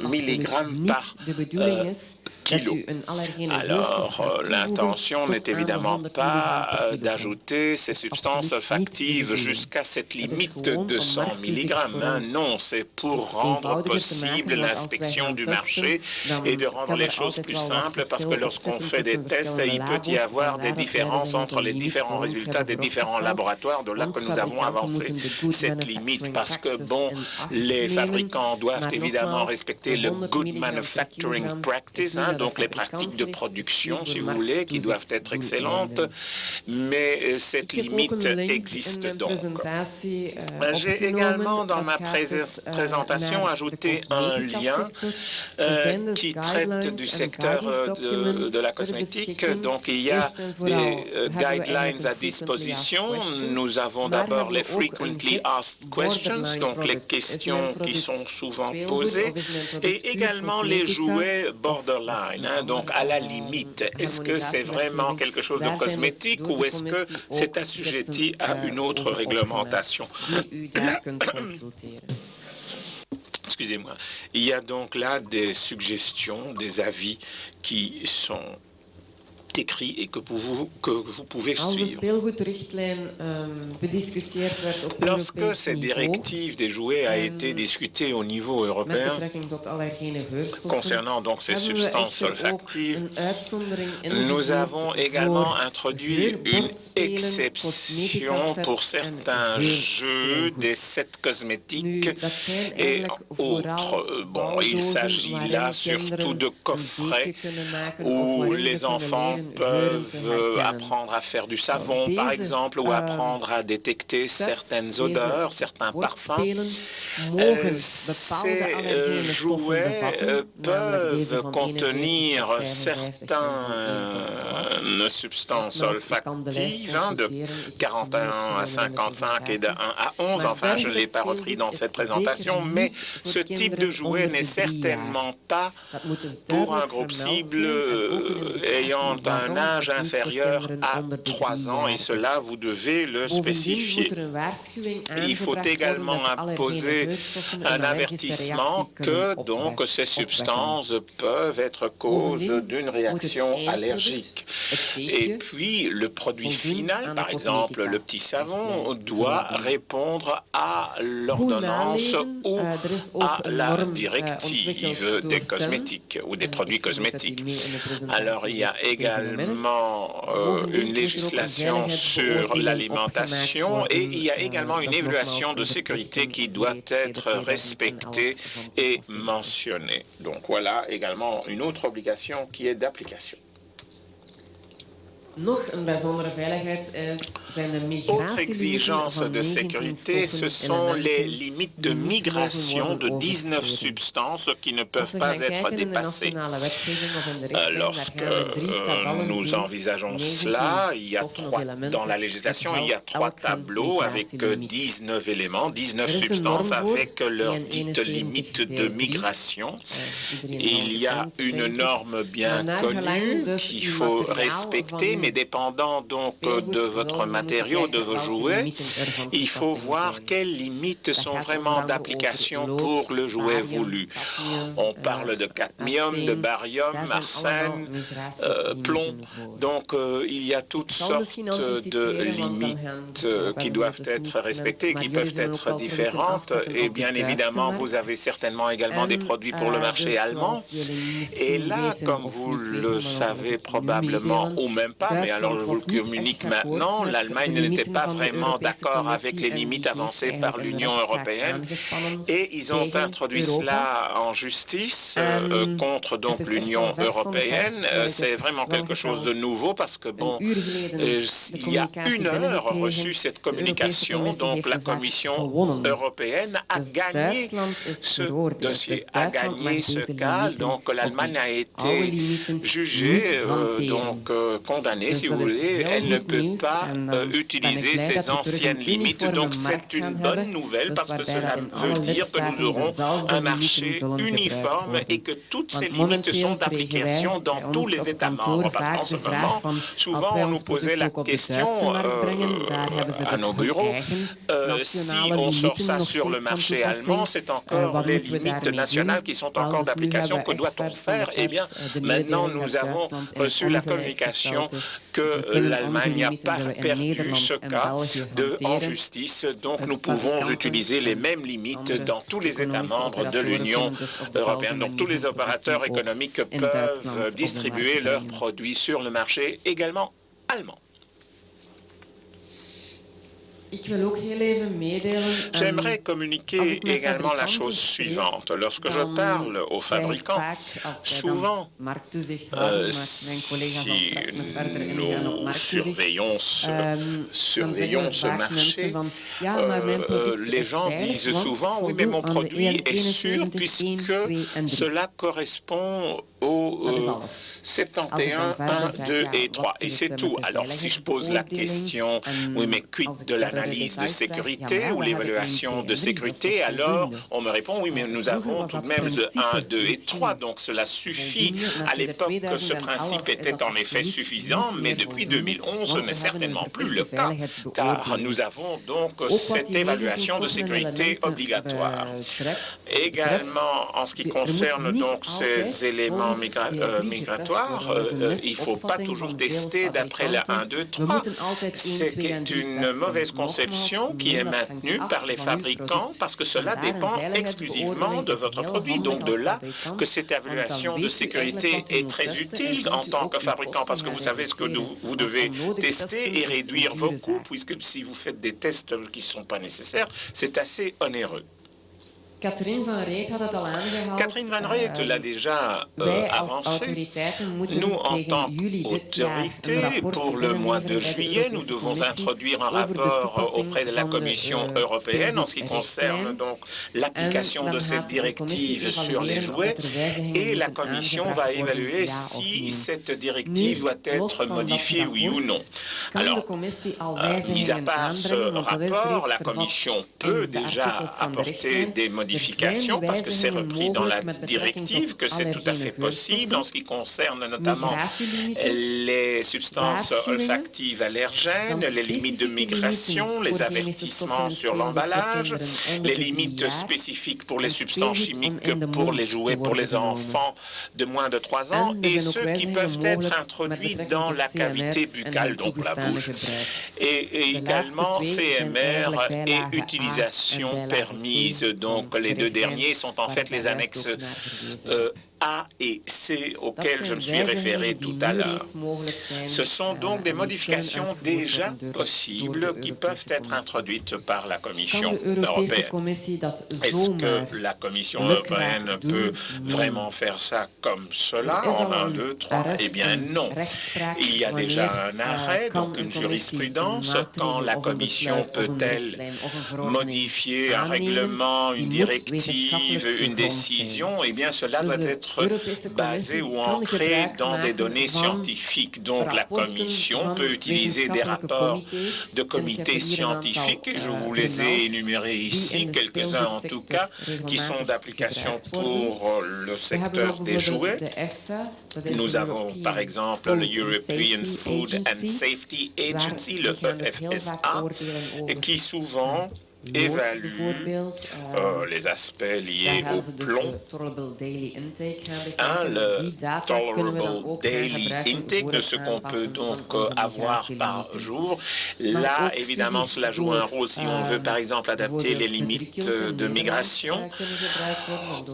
mg par kilo. Alors, l'intention n'est évidemment pas d'ajouter ces substances olfactives jusqu'à cette limite de 100 mg. Non, c'est pour rendre possible l'inspection du marché et de rendre les choses plus simples, parce que lorsqu'on fait des tests, il peut y avoir des différences entre les différents résultats des différents laboratoires. De là que nous avons avancé cette limite, parce que, bon, les fabricants doivent évidemment respecter le Good Manufacturing Practice, donc les pratiques de production, si vous voulez, qui doivent être excellentes, mais cette limite existe donc. J'ai également dans ma présentation ajouté un lien qui traite du secteur de la cosmétique. Donc il y a des guidelines à disposition. Nous avons d'abord les Frequently Asked Questions, donc les questions qui sont souvent posées, et également les jouets borderline, donc à la limite. Est-ce que c'est vraiment quelque chose de cosmétique ou est-ce que c'est assujetti à une autre réglementation? Excusez-moi. Il y a donc là des suggestions, des avis qui sont écrits et que vous pouvez suivre. Lorsque cette directive des jouets a été discutée au niveau européen, concernant donc ces substances olfactives, nous avons également introduit une exception pour certains jeux des sets cosmétiques et autres. Bon, il s'agit là surtout de coffrets où les enfants peuvent apprendre à faire du savon, par exemple, ou apprendre à détecter certaines odeurs, certains parfums. Ces jouets peuvent contenir certaines substances olfactives, de 41 à 55 et de 1 à 11. Enfin, je ne l'ai pas repris dans cette présentation, mais ce type de jouet n'est certainement pas pour un groupe cible ayant un âge inférieur à 3 ans, et cela, vous devez le spécifier. Il faut également imposer un avertissement que, donc, ces substances peuvent être cause d'une réaction allergique. Et puis, le produit final, par exemple, le petit savon, doit répondre à l'ordonnance ou à la directive des cosmétiques ou des produits cosmétiques. Alors, il y a également une législation sur l'alimentation et il y a également une évaluation de sécurité qui doit être respectée et mentionnée. Donc voilà également une autre obligation qui est d'application. Autre exigence de sécurité, ce sont les limites de migration de 19 substances qui ne peuvent pas être dépassées. Lorsque nous envisageons cela, il y a dans la législation, il y a 3 tableaux avec 19 éléments, 19 substances avec leur dite limite de migration. Il y a une norme bien connue qu'il faut respecter, mais dépendant donc de votre matériau, de vos jouets, il faut voir quelles limites sont vraiment d'application pour le jouet voulu. On parle de cadmium, de barium, arsène, plomb. Donc, il y a toutes sortes de limites qui doivent être respectées, qui peuvent être différentes. Et bien évidemment, vous avez certainement également des produits pour le marché allemand. Et là, comme vous le savez probablement, ou même pas, mais alors je vous le communique maintenant, l'Allemagne n'était pas vraiment d'accord avec les limites avancées par l'Union européenne. Et ils ont introduit cela en justice contre donc l'Union européenne. C'est vraiment quelque chose de nouveau parce que, bon, il y a 1 heure reçu cette communication, donc la Commission européenne a gagné ce dossier, a gagné ce cas, donc l'Allemagne a été jugée, donc condamnée, si vous voulez, elle ne peut pas utiliser ses anciennes limites, donc c'est une bonne nouvelle parce que cela veut dire que nous aurons un marché uniforme et que toutes ces limites sont d'application dans tous les États membres, parce qu'en ce moment, souvent on nous posait la question à nos bureaux, si on sort ça sur le marché allemand, c'est encore les limites nationales qui sont encore d'application, que doit-on faire? Eh bien, maintenant nous avons reçu la communication que l'Allemagne n'a pas perdu ce cas en justice, donc nous pouvons utiliser les mêmes limites dans tous les États membres de l'Union européenne. Donc tous les opérateurs économiques peuvent distribuer leurs produits sur le marché également allemand. J'aimerais communiquer également la chose suivante. Lorsque je parle aux fabricants, souvent, si nous surveillons ce marché, les gens disent souvent, oui, mais mon produit est sûr puisque cela correspond au 71, 1, 2 et 3. Et c'est tout. Alors, si je pose la question, oui, mais quid de l'analyse de sécurité ou l'évaluation de sécurité, alors on me répond, oui, mais nous avons tout de même le 1, 2 et 3, donc cela suffit. À l'époque, ce principe était en effet suffisant, mais depuis 2011, ce n'est certainement plus le cas, car nous avons donc cette évaluation de sécurité obligatoire. Également, en ce qui concerne donc ces éléments migratoires, il ne faut pas toujours tester d'après la 1, 2, 3. C'est une mauvaise conception qui est maintenue par les fabricants parce que cela dépend exclusivement de votre produit. Donc de là que cette évaluation de sécurité est très utile en tant que fabricant parce que vous savez ce que vous devez tester et réduire vos coûts, puisque si vous faites des tests qui ne sont pas nécessaires, c'est assez onéreux. Catherine Van Reet l'a déjà avancé. Nous, en tant qu'autorité, pour le mois de juillet, nous devons introduire un rapport auprès de la Commission européenne en ce qui concerne donc l'application de cette directive sur les jouets, et la Commission va évaluer si cette directive doit être modifiée, oui ou non. Alors, mis à part ce rapport, la Commission peut déjà apporter des modifications parce que c'est repris dans la directive, que c'est tout à fait possible en ce qui concerne notamment les substances olfactives allergènes, les limites de migration, les avertissements sur l'emballage, les limites spécifiques pour les substances chimiques pour les jouets pour les enfants de moins de 3 ans et ceux qui peuvent être introduits dans la cavité buccale, donc la bouche. Et également CMR et utilisation permise, donc les deux derniers sont en fait les annexes A et C auxquelles je me suis référé tout à l'heure. Ce sont donc des modifications déjà possibles qui peuvent être introduites par la Commission européenne. Est-ce que la Commission européenne peut vraiment faire ça comme cela en 1, 2, 3? Eh bien non. Il y a déjà un arrêt, donc une jurisprudence. Quand la Commission peut-elle modifier un règlement, une directive, une décision? Eh bien cela doit être être basé ou ancré dans des données scientifiques. Donc la Commission peut utiliser des rapports de comités scientifiques, et je vous les ai énumérés ici, quelques-uns en tout cas, qui sont d'application pour le secteur des jouets. Nous avons par exemple le European Food and Safety Agency, le EFSA, qui souvent évalue les aspects liés au plomb. Le Tolerable Daily Intake, de ce qu'on peut donc avoir par jour. Là, évidemment, cela joue un rôle si on veut, par exemple, adapter les limites de migration,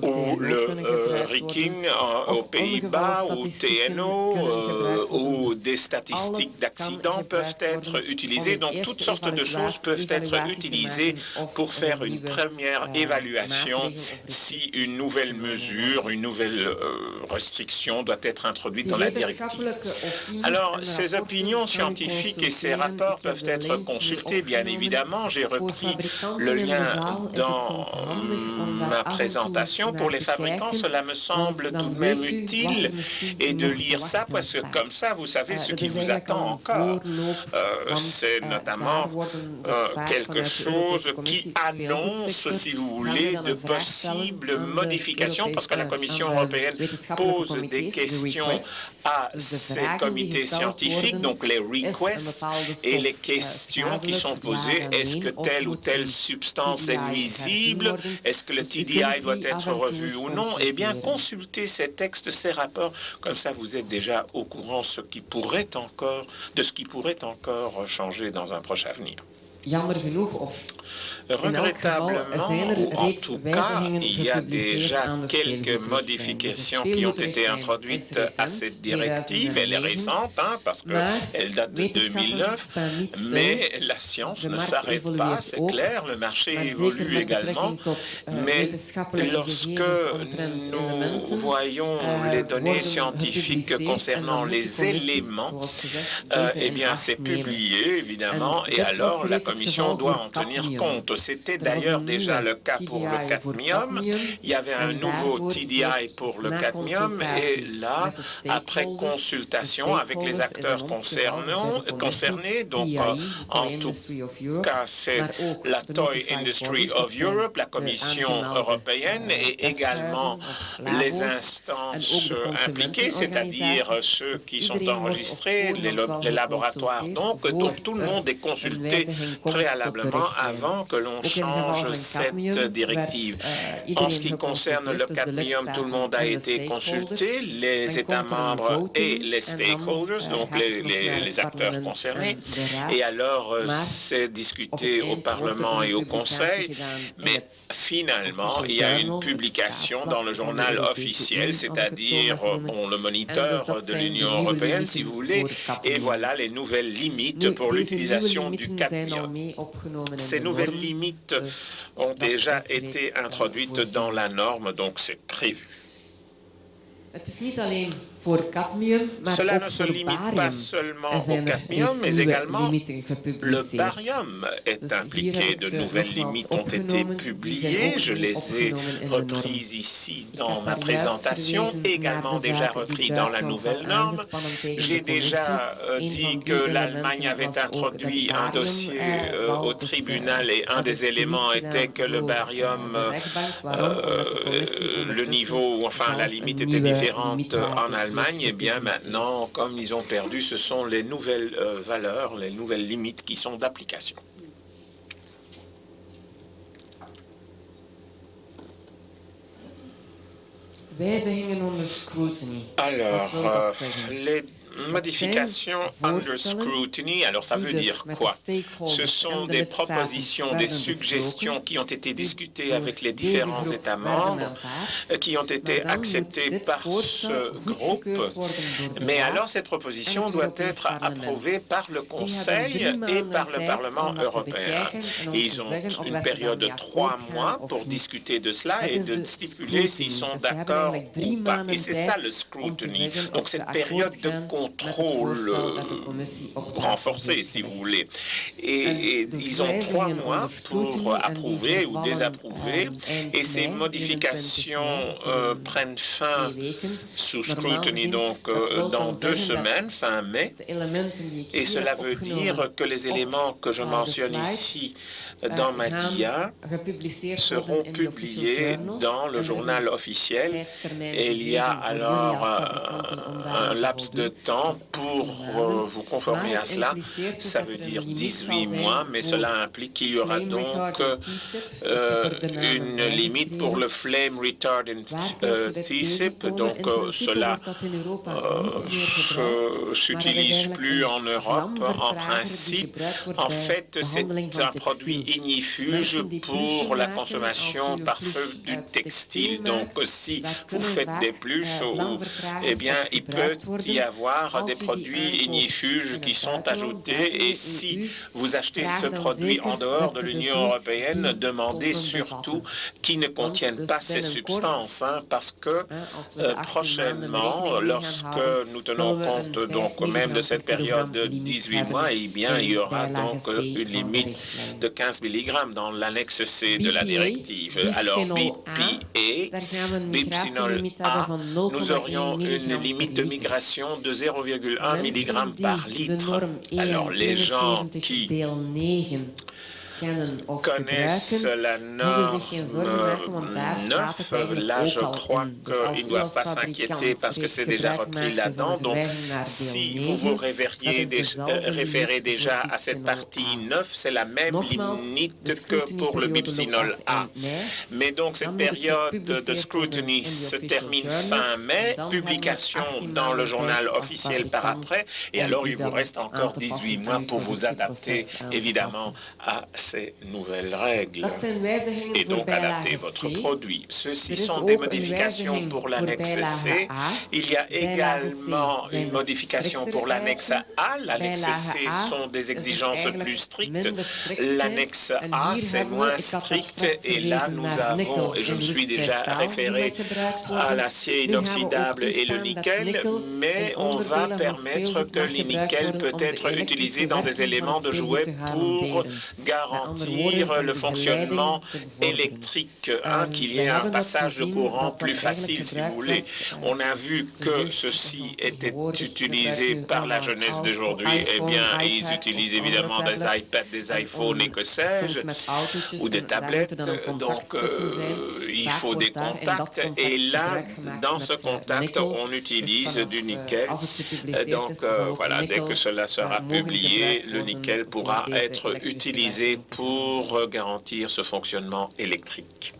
ou le RIKING aux Pays-Bas, ou TNO, ou des statistiques d'accidents peuvent être utilisées. Donc, toutes sortes de choses peuvent être utilisées pour faire une première évaluation si une nouvelle mesure, une nouvelle restriction doit être introduite dans la directive. Alors, ces opinions scientifiques et ces rapports peuvent être consultés, bien évidemment. J'ai repris le lien dans ma présentation. Pour les fabricants, cela me semble tout de même utile et de lire ça, parce que comme ça, vous savez ce qui vous attend encore. C'est notamment quelque chose qui annonce, si vous voulez, de possibles modifications, parce que la Commission européenne pose des questions à ces comités scientifiques, donc les requests et les questions qui sont posées. Est-ce que telle ou telle substance est nuisible? Est-ce que le TDI doit être revu ou non? Eh bien, consultez ces textes, ces rapports, comme ça vous êtes déjà au courant de ce qui pourrait encore changer dans un proche avenir. Regrettablement, ou en tout cas, il y a déjà quelques modifications qui ont été introduites à cette directive. Elle est récente, parce qu'elle date de 2009, mais la science ne s'arrête pas, c'est clair, le marché évolue également, mais lorsque nous voyons les données scientifiques concernant les éléments, eh bien, c'est publié, évidemment, et alors la Commission doit en tenir compte. C'était d'ailleurs déjà le cas pour le cadmium. Il y avait un nouveau TDI pour le cadmium, et là, après consultation avec les acteurs concernés, donc en tout cas, c'est la Toy Industry of Europe, la Commission européenne, et également les instances impliquées, c'est-à-dire ceux qui sont enregistrés, les laboratoires. Donc tout le monde est consulté préalablement avant que l'on change cette directive. En ce qui concerne le cadmium, tout le monde a été consulté, les États membres et les stakeholders, donc les acteurs concernés. Et alors, c'est discuté au Parlement et au Conseil, mais finalement, il y a une publication dans le journal officiel, c'est-à-dire le moniteur de l'Union européenne, si vous voulez, et voilà les nouvelles limites pour l'utilisation du cadmium. Ces nouvelles limites ont déjà été introduites dans la norme, donc c'est prévu. Cela ne se limite pas seulement au cadmium, mais également le barium est impliqué. De nouvelles limites ont été publiées. Je les ai reprises ici dans ma présentation, également déjà repris dans la nouvelle norme. J'ai déjà dit que l'Allemagne avait introduit un dossier au tribunal, et un des éléments était que le barium, le niveau, enfin la limite était différente en Allemagne. Et bien maintenant, comme ils ont perdu, ce sont les nouvelles valeurs, les nouvelles limites qui sont d'application. Alors, les modifications under scrutiny, alors ça veut dire quoi? Ce sont des propositions, des suggestions qui ont été discutées avec les différents États membres, qui ont été acceptées par ce groupe. Mais alors cette proposition doit être approuvée par le Conseil et par le Parlement européen. Ils ont une période de 3 mois pour discuter de cela et de stipuler s'ils sont d'accord ou pas. Et c'est ça le scrutiny. Donc cette période de consultation contrôle renforcé, si vous voulez. Et ils ont 3 mois pour approuver ou désapprouver, et ces modifications prennent fin sous scrutiny, donc dans 2 semaines, fin mai, et cela veut dire que les éléments que je mentionne ici dans ma dia seront publiés dans le journal officiel, et il y a alors un laps de temps pour vous conformer à cela. Ça veut dire 18 mois, mais cela implique qu'il y aura donc une limite pour le Flame Retardant TSIP, donc cela s'utilise plus en Europe en principe. En fait, c'est un produit ignifuge pour la consommation par feu du textile. Donc, si vous faites des pluches, eh bien, il peut y avoir des produits ignifuges qui sont ajoutés. Et si vous achetez ce produit en dehors de l'Union européenne, demandez surtout qu'ils ne contiennent pas ces substances, parce que prochainement, lorsque nous tenons compte donc même de cette période de 18 mois, eh bien, il y aura donc une limite de 15 mg dans l'annexe C de la directive. Alors, BPA, bisphénol A, nous aurions une limite de migration de 0,1 mg par litre. Alors, les gens qui connaissent la norme 9, là je crois qu'ils ne doivent pas s'inquiéter parce que c'est déjà repris là-dedans. Donc si vous vous référez déjà à cette partie 9, c'est la même limite que pour le bisphénol A. Mais donc cette période de scrutiny se termine fin mai, publication dans le journal officiel par après, et alors il vous reste encore 18 mois pour vous adapter évidemment à ces nouvelles règles et donc adapter votre produit. Ceci sont des modifications pour l'annexe C. Il y a également une modification pour l'annexe A. L'annexe C sont des exigences plus strictes. L'annexe A, c'est moins strict. Et là, nous avons, et je me suis déjà référé à l'acier inoxydable et le nickel, mais on va permettre que le nickel peut être utilisé dans des éléments de jouets pour garantir le fonctionnement électrique, qu'il y ait un passage de courant plus facile, si vous voulez. On a vu que ceci était utilisé par la jeunesse d'aujourd'hui. Eh bien, ils utilisent évidemment des iPads, des iPhones et que sais-je, ou des tablettes. Donc, il faut des contacts. Et là, dans ce contact, on utilise du nickel. Donc, voilà, dès que cela sera publié, le nickel pourra être utilisé pour garantir ce fonctionnement électrique.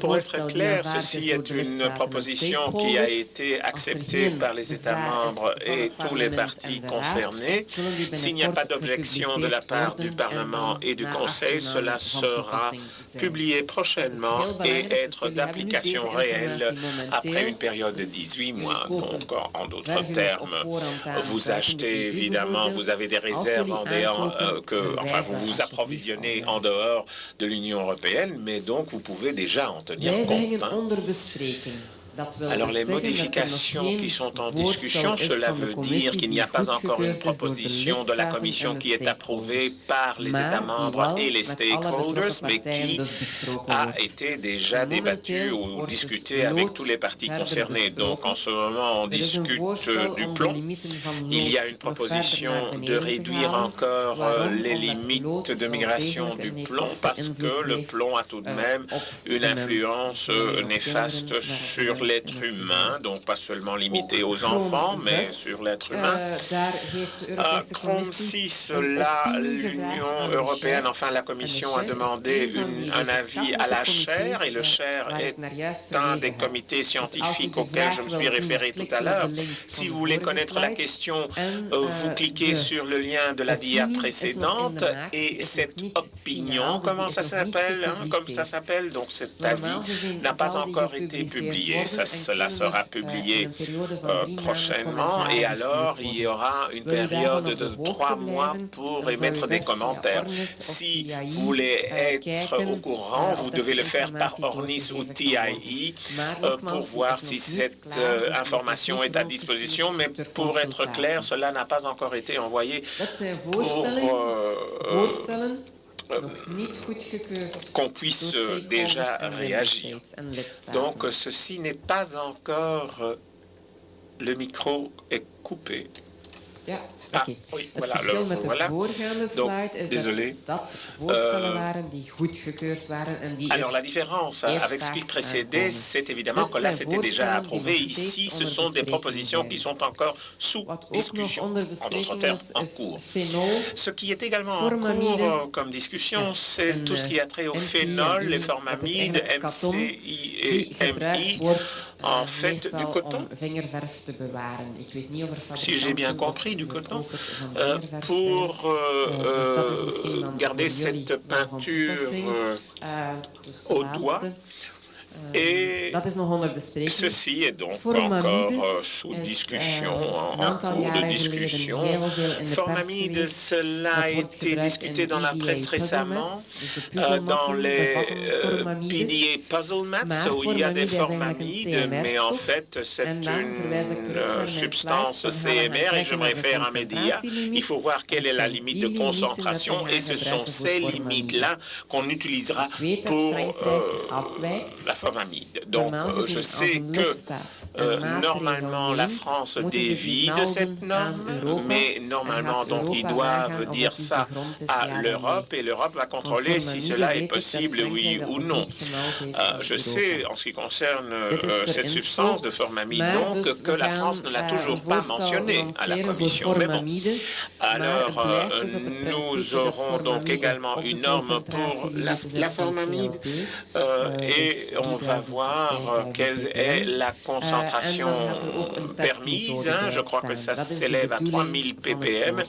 Pour être clair, ceci est une proposition qui a été acceptée par les États membres et tous les partis concernés. S'il n'y a pas d'objection de la part du Parlement et du Conseil, cela sera publié prochainement et être d'application réelle après une période de 18 mois. Donc, en d'autres termes, vous achetez évidemment, vous avez des réserves en dehors, enfin, vous vous approvisionnez en dehors de l'Union européenne, mais donc vous pouvez déjà en tenir compte. Alors, les modifications qui sont en discussion, cela veut dire qu'il n'y a pas encore une proposition de la Commission qui est approuvée par les États membres et les stakeholders, mais qui a été déjà débattue ou discutée avec tous les partis concernés. Donc, en ce moment, on discute du plomb. Il y a une proposition de réduire encore les limites de migration du plomb parce que le plomb a tout de même une influence néfaste sur l'être humain, donc pas seulement limité aux enfants, mais sur l'être humain. Chrome 6, là, l'Union européenne, enfin la Commission a demandé un avis à la chaire, et le chaire est un des comités scientifiques auxquels je me suis référé tout à l'heure. Si vous voulez connaître la question, vous cliquez sur le lien de la dia précédente, et cette opinion, comment ça s'appelle, comme ça s'appelle, donc cet avis n'a pas encore été publié. cela sera publié prochainement et alors il y aura une période de 3 mois pour émettre des commentaires. Si vous voulez être au courant, vous devez le faire par Ornis ou TIE pour voir si cette information est à disposition, mais pour être clair, cela n'a pas encore été envoyé pour qu'on puisse déjà réagir. Donc, ceci n'est pas encore... le micro est coupé. Ah, oui, voilà. Donc, désolé. Alors, la différence avec ce qui précédait, c'est évidemment que là, c'était déjà approuvé. Ici, ce sont des propositions qui sont encore sous discussion, en d'autres termes, en cours. Ce qui est également en cours comme discussion, c'est tout ce qui a trait au phénol, les formamides, MCI et MI, en fait, du coton. Si j'ai bien compris, du coton. Pour garder cette peinture au doigt. Et ceci est donc encore sous discussion, en cours de discussion. Formamide, cela a été discuté dans la presse récemment, dans les PDA Puzzle Mats, où il y a des formamides, mais en fait, c'est une substance CMR, et je me réfère à Média. Il faut voir quelle est la limite de concentration, et ce sont ces limites-là qu'on utilisera pour la formamide. Donc, je sais que normalement, la France dévie de cette norme, mais normalement, donc, ils doivent dire ça à l'Europe, et l'Europe va contrôler si cela est possible, oui ou non. Je sais, en ce qui concerne cette substance de formamide, donc, que la France ne l'a toujours pas mentionnée à la Commission. Mais bon, alors, nous aurons donc également une norme pour la formamide, et on va voir quelle est la concentration permise. Je crois que ça s'élève à 3000 ppm.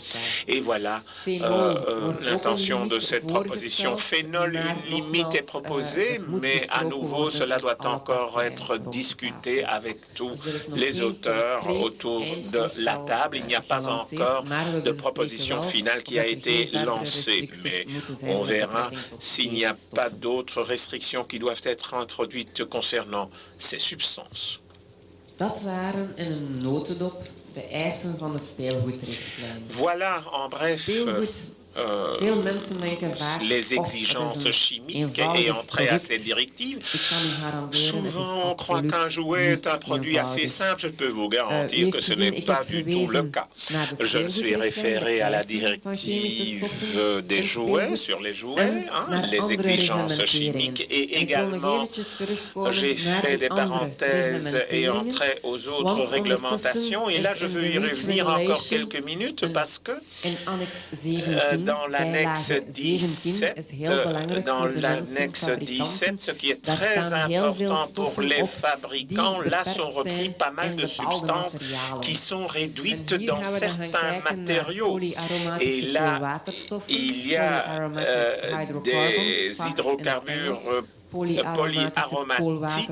Et voilà l'intention de cette proposition. Phénol, une limite est proposée, mais à nouveau, cela doit encore être discuté avec tous les auteurs autour de la table. Il n'y a pas encore de proposition finale qui a été lancée, mais on verra s'il n'y a pas d'autres restrictions qui doivent être introduites concernant ces substances. Voilà, en bref, les exigences chimiques et entrées à cette directive. Souvent, on croit qu'un jouet est un produit assez simple. Je peux vous garantir que ce n'est pas du tout le cas. Je me suis référé à la directive des jouets, sur les jouets, les exigences chimiques, et également, j'ai fait des parenthèses et entré aux autres réglementations. Et là, je veux y revenir encore quelques minutes parce que dans l'annexe 17, ce qui est très important pour les fabricants, là sont repris pas mal de substances qui sont réduites dans certains matériaux. Et là, il y a des hydrocarbures polyaromatiques,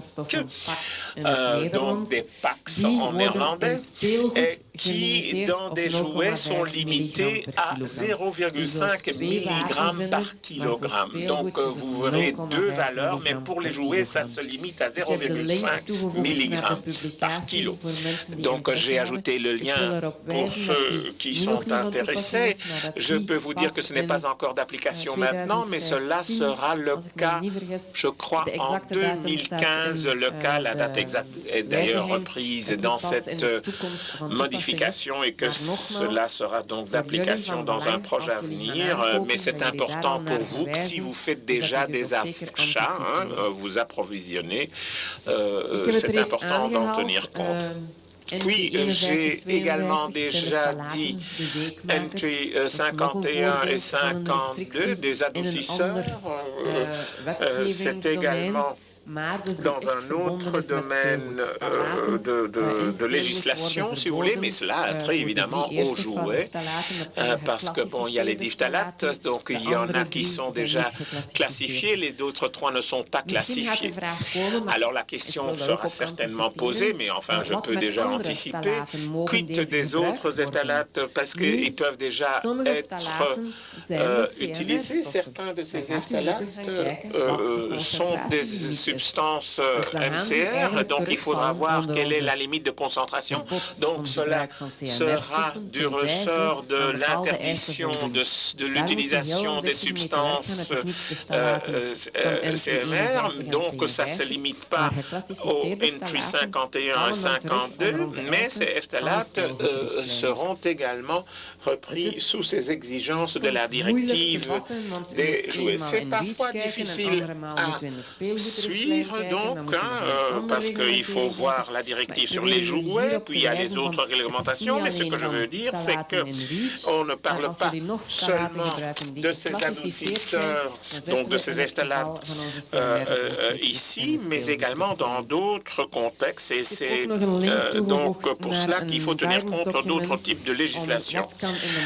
donc des PAX en néerlandais, et qui, dans des jouets, sont limités à 0,5 mg par kilogramme. Donc, vous verrez deux valeurs, mais pour les jouets, ça se limite à 0,5 mg par kilo. Donc, j'ai ajouté le lien pour ceux qui sont intéressés. Je peux vous dire que ce n'est pas encore d'application maintenant, mais cela sera le cas, je crois, en 2015. Le cas, la date exacte est d'ailleurs reprise dans cette modification et que cela sera donc d'application dans un projet à venir. Mais c'est important pour vous que si vous faites déjà des achats, vous approvisionnez, c'est important d'en tenir compte. Puis, j'ai également déjà dit entry 51 et 52 des adoucisseurs. C'est également dans un autre domaine de législation, si vous voulez, mais cela a trait évidemment aux jouets, parce que, bon, il y a les diphtalates, donc il y en a qui sont déjà classifiés, les autres 3 ne sont pas classifiés. Alors la question sera certainement posée, mais enfin, je peux déjà anticiper. Quid des autres phtalates, parce qu'ils peuvent déjà être utilisés. Certains de ces phtalates sont des substances MCR, donc il faudra voir quelle est la limite de concentration. Donc cela sera du ressort de l'interdiction de l'utilisation des substances CMR, donc ça ne se limite pas au Entry 51 et 52, mais ces phtalates seront également repris sous ces exigences de la directive des jouets. C'est parfois difficile à suivre, donc, parce qu'il faut voir la directive sur les jouets, puis il y a les autres réglementations, mais ce que je veux dire, c'est qu'on ne parle pas seulement de ces adoucisseurs, donc de ces phtalates ici, mais également dans d'autres contextes, et c'est donc pour cela qu'il faut tenir compte d'autres types de législation.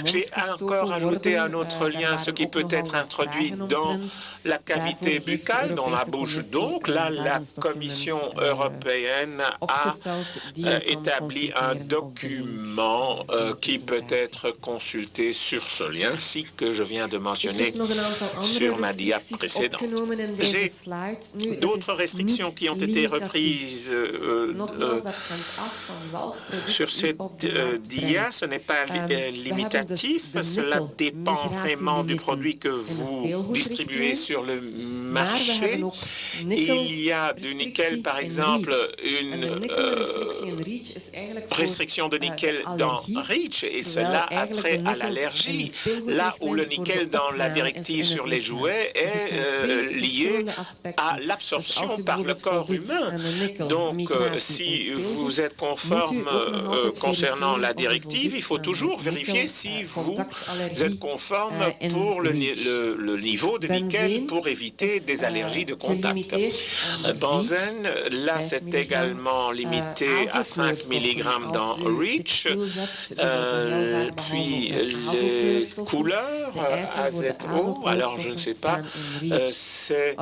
J'ai encore ajouté un autre lien, ce qui peut être introduit dans la cavité buccale, dans la bouche. Donc là, la Commission européenne a établi un document qui peut être consulté sur ce lien-ci que je viens de mentionner sur ma dia précédente. J'ai d'autres restrictions qui ont été reprises sur cette dia. Ce n'est pas limitatif, cela dépend vraiment du produit que vous distribuez sur le marché. Il y a du nickel, par exemple, une restriction de nickel dans REACH, et cela a trait à l'allergie, là où le nickel dans la directive sur les jouets est lié à l'absorption par le corps humain. Donc, si vous êtes conforme concernant la directive, il faut toujours vérifier si vous êtes conforme pour le niveau de nickel pour éviter des allergies de contact. Benzène, là, c'est également limité à 5 mg dans REACH. Puis les couleurs AZO, alors je ne sais pas, ces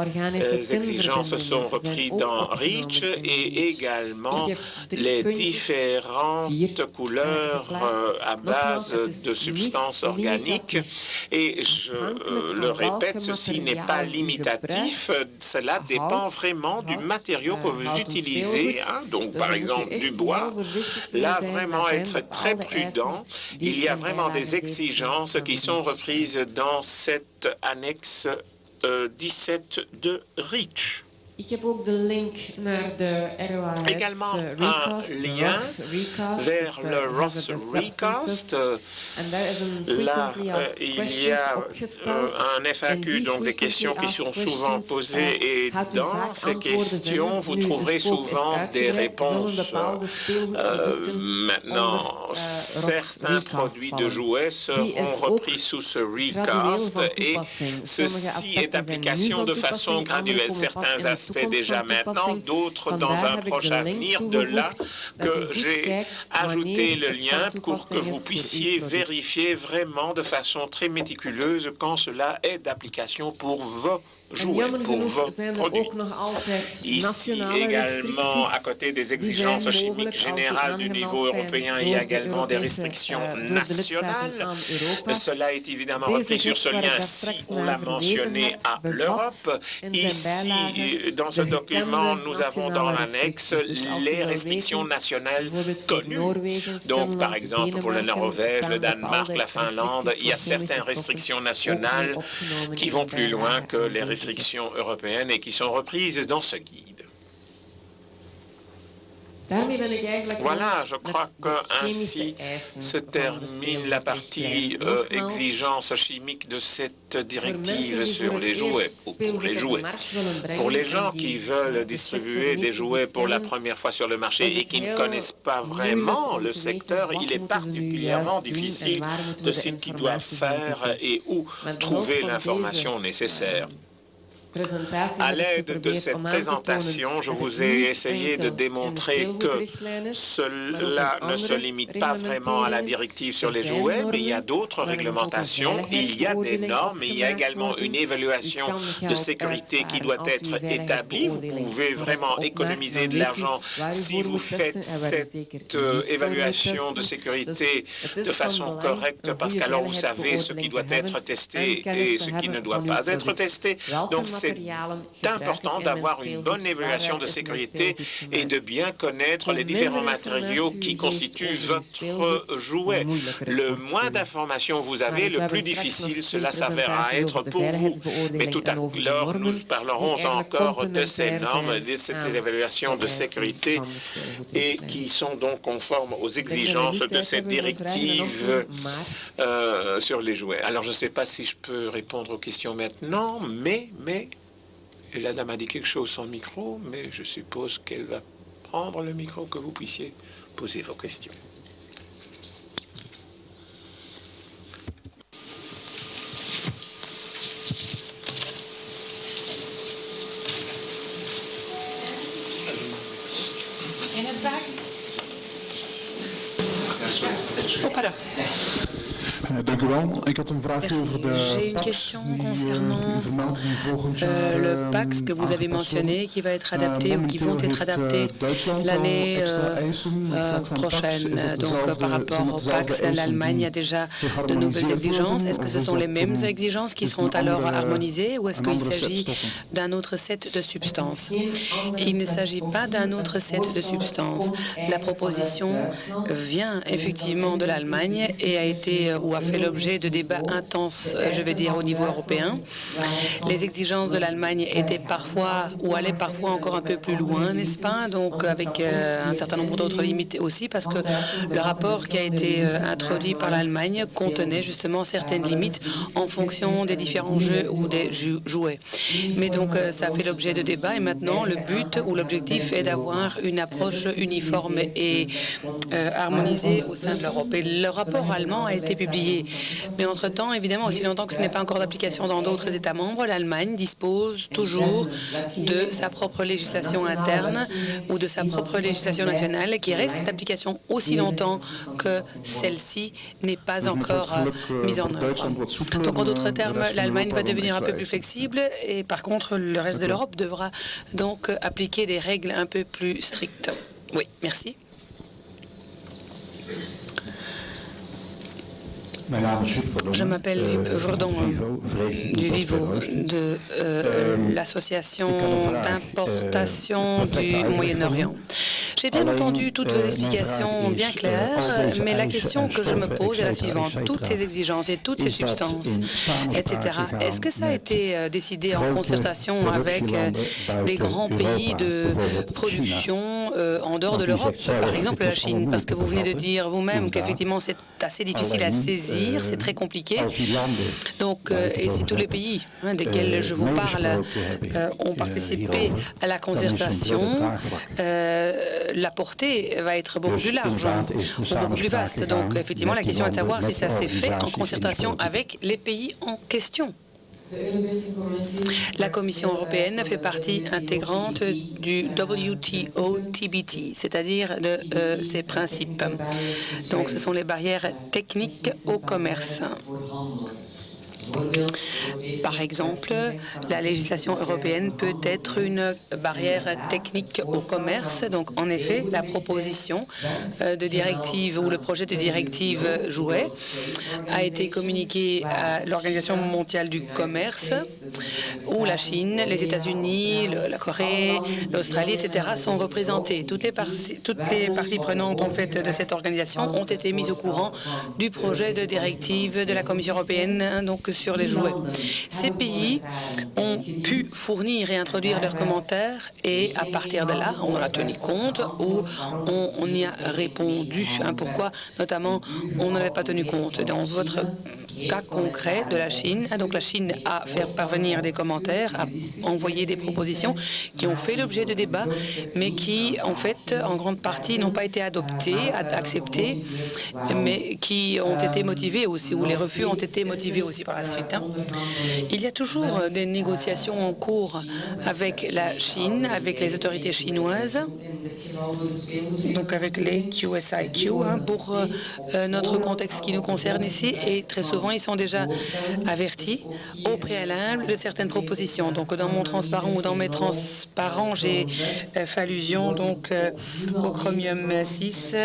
exigences sont reprises dans REACH, et également les différentes couleurs à base de substances organiques. Et je le répète, ceci n'est pas limitatif, cela dépend vraiment du matériau que vous utilisez, hein, donc par exemple du bois. Là, vraiment être très prudent. Il y a vraiment des exigences qui sont reprises dans cette annexe 17 de REACH. Également un lien vers le ROS Recast. Là, il y a un FAQ, donc des questions qui sont souvent posées, et dans ces questions, vous trouverez souvent des réponses. Maintenant, certains produits de jouets seront repris sous ce recast, et ceci est d'application de façon graduelle. Certains aspects déjà maintenant, d'autres dans un proche avenir, de là que j'ai ajouté le lien pour que vous puissiez vérifier vraiment de façon très méticuleuse quand cela est d'application pour vos jouets, pour vos produits. Ici également, à côté des exigences chimiques générales du niveau européen, il y a également des restrictions nationales. Cela est évidemment repris sur ce lien si on l'a mentionné à l'Europe. Ici, dans ce document, nous avons dans l'annexe les restrictions nationales connues. Donc, par exemple, pour la Norvège, le Danemark, la Finlande, il y a certaines restrictions nationales qui vont plus loin que les restrictions européennes et qui sont reprises dans ce guide. Voilà, je crois qu'ainsi se termine la partie exigence chimique de cette directive sur les jouets, ou pour les jouets. Pour les gens qui veulent distribuer des jouets pour la première fois sur le marché et qui ne connaissent pas vraiment le secteur, il est particulièrement difficile de ce qu'ils doivent faire et où trouver l'information nécessaire. À l'aide de cette présentation, je vous ai essayé de démontrer que cela ne se limite pas vraiment à la directive sur les jouets, mais il y a d'autres réglementations, il y a des normes, il y a également une évaluation de sécurité qui doit être établie. Vous pouvez vraiment économiser de l'argent si vous faites cette évaluation de sécurité de façon correcte, parce qu'alors vous savez ce qui doit être testé et ce qui ne doit pas être testé. Donc c'est important d'avoir une bonne évaluation de sécurité et de bien connaître les différents matériaux qui constituent votre jouet. Le moins d'informations vous avez, le plus difficile cela s'avérera être pour vous. Mais tout à l'heure, nous parlerons encore de ces normes, de cette évaluation de sécurité et qui sont donc conformes aux exigences de cette directive sur les jouets. Alors, je ne sais pas si je peux répondre aux questions maintenant, mais la dame a dit quelque chose sans micro, mais je suppose qu'elle va prendre le micro, que vous puissiez poser vos questions. J'ai une question concernant le PAX que vous avez mentionné, qui va être adapté ou qui vont être adaptés l'année prochaine. Donc, par rapport au PAX, l'Allemagne a déjà de nouvelles exigences. Est-ce que ce sont les mêmes exigences qui seront alors harmonisées ou est-ce qu'il s'agit d'un autre set de substances? Il ne s'agit pas d'un autre set de substances. La proposition vient effectivement de l'Allemagne et a été ou a fait l'objet de débats intenses, je vais dire, au niveau européen. Les exigences de l'Allemagne étaient parfois ou allaient parfois encore un peu plus loin, n'est-ce pas? Donc avec un certain nombre d'autres limites aussi, parce que le rapport qui a été introduit par l'Allemagne contenait justement certaines limites en fonction des différents jeux ou des jouets. Mais donc ça fait l'objet de débats et maintenant le but ou l'objectif est d'avoir une approche uniforme et harmonisée au sein de l'Europe. Et le rapport allemand a été publié. Mais entre-temps, évidemment, aussi longtemps que ce n'est pas encore d'application dans d'autres États membres, l'Allemagne dispose toujours de sa propre législation interne ou de sa propre législation nationale qui reste d'application aussi longtemps que celle-ci n'est pas encore mise en œuvre. Donc, en d'autres termes, l'Allemagne va devenir un peu plus flexible et par contre, le reste de l'Europe devra donc appliquer des règles un peu plus strictes. Oui, merci. Je m'appelle Huub Verdon du Vivo, de l'association d'importation du Moyen-Orient. J'ai bien entendu toutes vos explications bien claires, mais la question que je me pose est la suivante. Toutes ces exigences et toutes ces substances, etc., est-ce que ça a été décidé en concertation avec des grands pays de production en dehors de l'Europe, par exemple la Chine? Parce que vous venez de dire vous-même qu'effectivement c'est assez difficile à saisir, c'est très compliqué. Donc, et si tous les pays desquels je vous parle ont participé à la concertation, la portée va être beaucoup plus large, ou beaucoup plus vaste. Donc, effectivement, la question est de savoir si ça s'est fait en concertation avec les pays en question. La Commission européenne fait partie intégrante du WTO-TBT, c'est-à-dire de ces principes. Donc, ce sont les barrières techniques au commerce. Par exemple, la législation européenne peut être une barrière technique au commerce. Donc, en effet, la proposition de directive ou le projet de directive jouet a été communiqué à l'Organisation mondiale du commerce, où la Chine, les États-Unis, la Corée, l'Australie, etc. sont représentés. Toutes les parties prenantes en fait de cette organisation ont été mises au courant du projet de directive de la Commission européenne, donc sur les jouets. Ces pays ont pu fournir et introduire leurs commentaires et à partir de là, on en a tenu compte ou on y a répondu. Pourquoi, notamment, on n'avait pas tenu compte. Dans votre cas concret de la Chine, donc la Chine a fait parvenir des commentaires, a envoyé des propositions qui ont fait l'objet de débats, mais qui, en fait, en grande partie, n'ont pas été adoptées, acceptées, mais qui ont été motivées aussi, ou les refus ont été motivés aussi par la suite. Il y a toujours des négociations en cours avec la Chine, avec les autorités chinoises, donc avec les QSIQ, pour notre contexte qui nous concerne ici. Et très souvent, ils sont déjà avertis au préalable de certaines propositions. Donc, dans mon transparent ou dans mes transparents, j'ai fait allusion donc au chromium 6,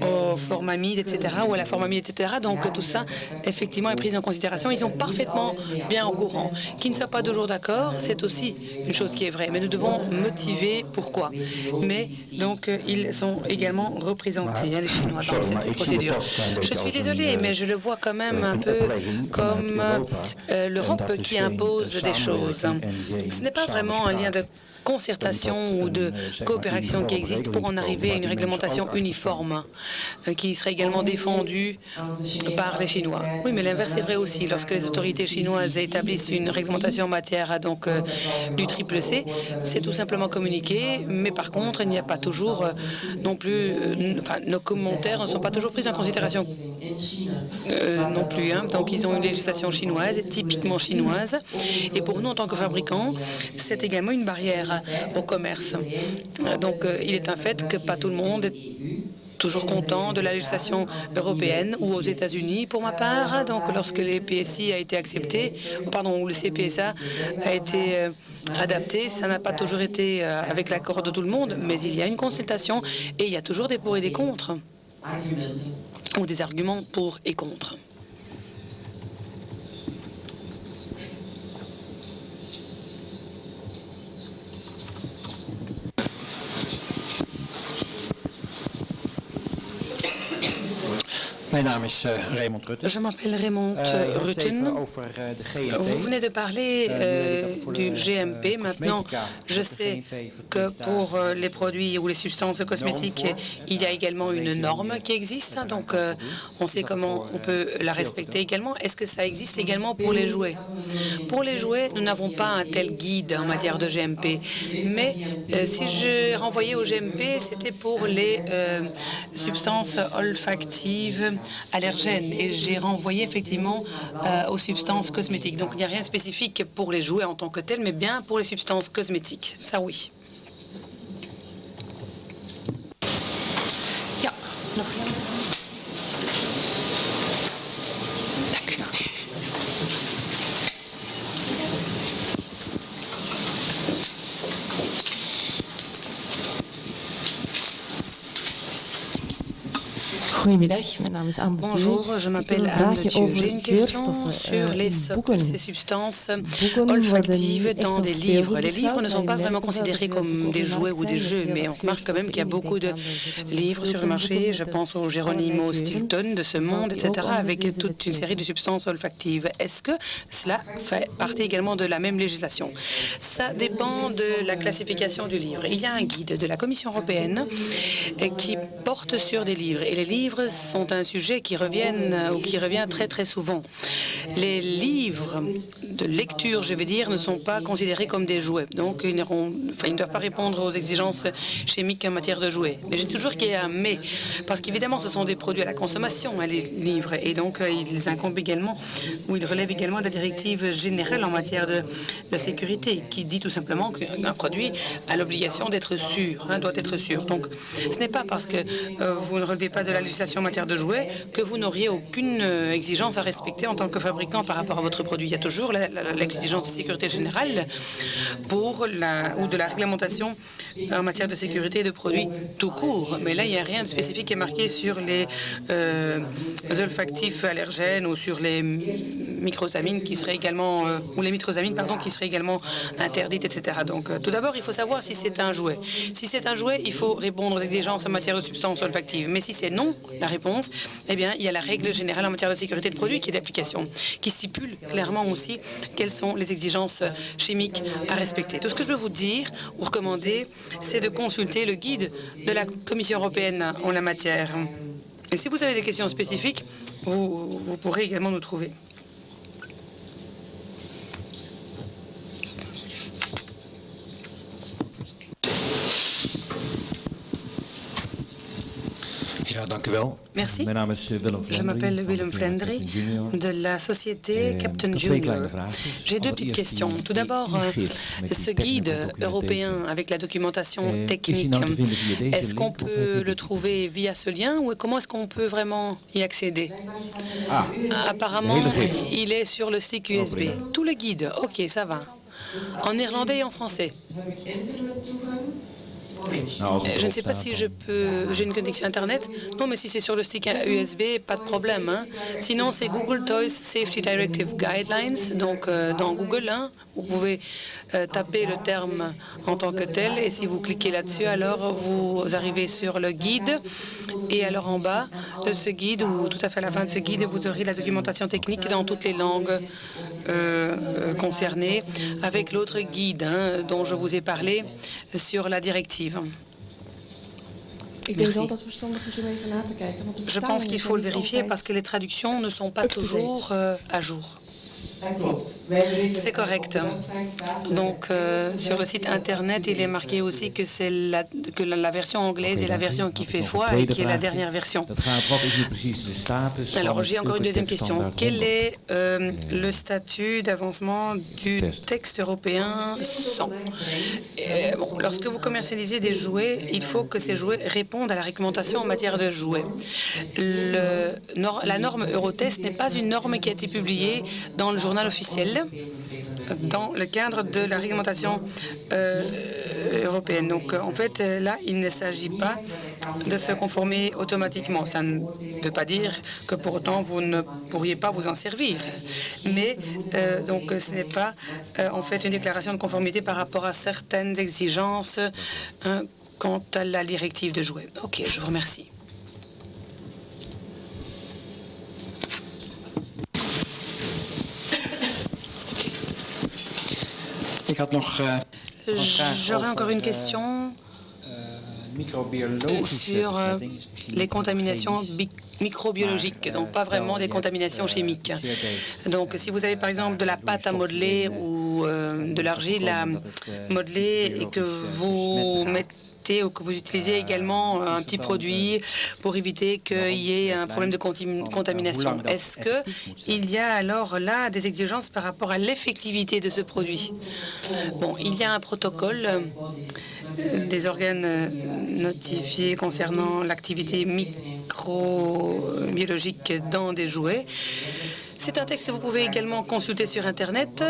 au formamide, etc., ou à la formamide, etc. Donc, tout ça, effectivement, est pris en considération. Ils sont parfaitement bien au courant. Qu'ils ne soient pas toujours d'accord, c'est aussi une chose qui est vraie. Mais nous devons motiver pourquoi. Mais, donc, ils sont également représentés, les Chinois, dans cette procédure. Je suis désolée, mais je le vois quand même un peu comme l'Europe qui impose des choses. Ce n'est pas vraiment un lien de concertation ou de coopération qui existe pour en arriver à une réglementation uniforme qui serait également défendue par les Chinois. Oui, mais l'inverse est vrai aussi. Lorsque les autorités chinoises établissent une réglementation en matière donc, du triple C, c'est tout simplement communiqué, mais par contre, il n'y a pas toujours non plus... nos commentaires ne sont pas toujours pris en considération non plus. Donc, ils ont une législation chinoise, typiquement chinoise, et pour nous, en tant que fabricants, c'est également une barrière au commerce. Donc, il est un fait que pas tout le monde est toujours content de la législation européenne ou aux États-Unis. Pour ma part, donc lorsque le PSI a été accepté, pardon, ou le CPSA a été adapté, ça n'a pas toujours été avec l'accord de tout le monde, mais il y a une consultation et il y a toujours des pour et des contre, ou des arguments pour et contre. Je m'appelle Raymond Rutten. Vous venez de parler du GMP. Maintenant, je sais que pour les produits ou les substances cosmétiques, il y a également une norme qui existe. Donc, on sait comment on peut la respecter également. Est-ce que ça existe également pour les jouets? Pour les jouets, nous n'avons pas un tel guide en matière de GMP. Mais si je renvoyais au GMP, c'était pour les substances olfactives allergènes et j'ai renvoyé effectivement aux substances cosmétiques. Donc il n'y a rien de spécifique pour les jouets en tant que tels, mais bien pour les substances cosmétiques. Ça, oui. Bonjour, je m'appelle Anne de Dieu. J'ai une question sur les SOP, ces substances olfactives dans des livres. Les livres ne sont pas vraiment considérés comme des jouets ou des jeux, mais on remarque quand même qu'il y a beaucoup de livres sur le marché. Je pense au Geronimo Stilton de ce monde, etc., avec toute une série de substances olfactives. Est-ce que cela fait partie également de la même législation? Ça dépend de la classification du livre. Il y a un guide de la Commission européenne qui porte sur des livres, et les livres sont un sujet qui revient très très souvent. Les livres de lecture, je vais dire, ne sont pas considérés comme des jouets. Donc, ils ne doivent pas répondre aux exigences chimiques en matière de jouets. Mais j'ai toujours qu'il y a un mais, parce qu'évidemment, ce sont des produits à la consommation, les livres, et donc ils incombent également, ou ils relèvent également de la directive générale en matière de sécurité, qui dit tout simplement qu'un produit a l'obligation d'être sûr, doit être sûr. Donc, ce n'est pas parce que vous ne relevez pas de la législation en matière de jouets que vous n'auriez aucune exigence à respecter en tant que fabricant par rapport à votre produit. Il y a toujours l'exigence de sécurité générale ou de la réglementation en matière de sécurité de produits tout court. Mais là, il n'y a rien de spécifique qui est marqué sur les olfactifs allergènes ou sur les microsamines qui seraient également, ou les mitrosamines, pardon, qui seraient également interdites, etc. Donc, tout d'abord, il faut savoir si c'est un jouet. Si c'est un jouet, il faut répondre aux exigences en matière de substances olfactives. Mais si c'est non, la réponse, eh bien, il y a la règle générale en matière de sécurité de produits qui est d'application, qui stipule clairement aussi quelles sont les exigences chimiques à respecter. Tout ce que je peux vous dire ou recommander, c'est de consulter le guide de la Commission européenne en la matière. Et si vous avez des questions spécifiques, vous pourrez également nous trouver. Merci. Je m'appelle Willem Flendry de la société Captain Junior. J'ai deux petites questions. Tout d'abord, ce guide européen avec la documentation technique, est-ce qu'on peut le trouver via ce lien ou comment est-ce qu'on peut vraiment y accéder? Apparemment, il est sur le stick USB. Tous les guides, ok, ça va. En néerlandais et en français. Je ne sais pas si j'ai une connexion Internet. Non, mais si c'est sur le stick USB, pas de problème. Hein. Sinon, c'est Google Toys Safety Directive Guidelines. Donc, dans Google, hein, vous pouvez taper le terme en tant que tel. Et si vous cliquez là-dessus, alors vous arrivez sur le guide. Et alors, en bas de ce guide, ou tout à fait à la fin de ce guide, vous aurez la documentation technique dans toutes les langues concernées, avec l'autre guide hein, dont je vous ai parlé sur la directive. Merci. Je pense qu'il faut le vérifier parce que les traductions ne sont pas toujours à jour. C'est correct. Donc, sur le site Internet, il est marqué aussi que c'est la version anglaise est la version qui fait foi et qui est la dernière version. Alors, j'ai encore une deuxième question. Quel est le statut d'avancement du texte européen 100? Lorsque vous commercialisez des jouets, il faut que ces jouets répondent à la réglementation en matière de jouets. La norme Eurotest n'est pas une norme qui a été publiée dans le journal officiel dans le cadre de la réglementation européenne. Donc, en fait, là, il ne s'agit pas de se conformer automatiquement. Ça ne veut pas dire que pour autant, vous ne pourriez pas vous en servir. Mais, donc, ce n'est pas, en fait, une déclaration de conformité par rapport à certaines exigences quant à la directive de jouets. OK, je vous remercie. J'aurais encore une question sur les contaminations microbiologiques, donc pas vraiment des contaminations chimiques. Donc, si vous avez par exemple de la pâte à modeler ou de l'argile à modeler et que vous mettez ou que vous utilisez également un petit produit pour éviter qu'il y ait un problème de contamination, est-ce qu'il y a alors là des exigences par rapport à l'effectivité de ce produit? Bon, il y a un protocole des organes notifiés concernant l'activité microbiologique dans des jouets. C'est un texte que vous pouvez également consulter sur Internet.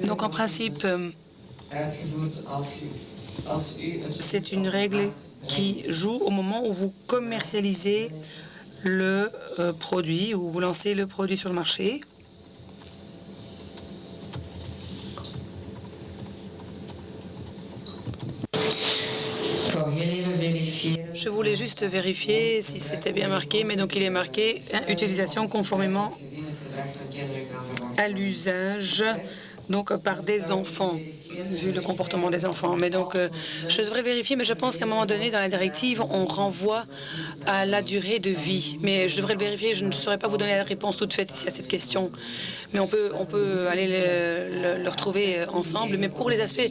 Donc, en principe, c'est une règle qui joue au moment où vous commercialisez le produit ou vous lancez le produit sur le marché. Je voulais juste vérifier si c'était bien marqué, mais donc il est marqué utilisation conformément à l'usage donc par des enfants, vu le comportement des enfants. Mais donc, je devrais vérifier, mais je pense qu'à un moment donné, dans la directive, on renvoie à la durée de vie. Mais je devrais le vérifier, je ne saurais pas vous donner la réponse toute faite ici à cette question. Mais on peut aller le retrouver ensemble. Mais pour les aspects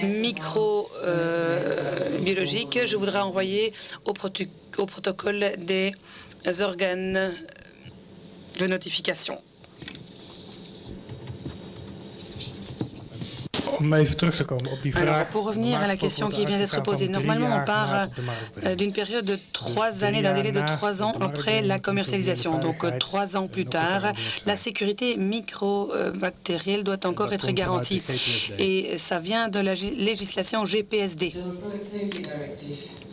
microbiologiques, je voudrais envoyer au protocole des organes de notification. Alors, pour revenir à la question qui vient d'être posée, normalement, on part d'une période de 3 années, d'un délai de 3 ans après la commercialisation. Donc, 3 ans plus tard, la sécurité microbactérielle doit encore être garantie. Et ça vient de la législation GPSD.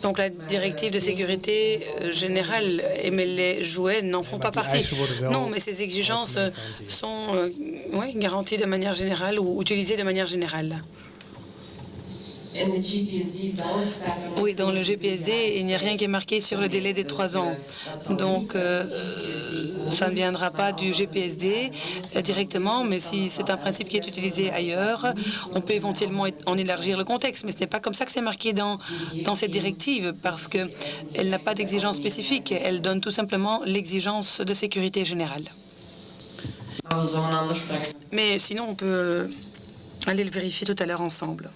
Donc, la directive de sécurité générale, mais les jouets n'en font pas partie. Non, mais ces exigences sont garanties de manière générale ou utilisées de manière générale. Oui, dans le GPSD, il n'y a rien qui est marqué sur le délai des 3 ans. Donc, ça ne viendra pas du GPSD directement, mais si c'est un principe qui est utilisé ailleurs, on peut éventuellement en élargir le contexte. Mais ce n'est pas comme ça que c'est marqué dans cette directive, parce qu'elle n'a pas d'exigence spécifique. Elle donne tout simplement l'exigence de sécurité générale. Mais sinon, on peut aller le vérifier tout à l'heure ensemble.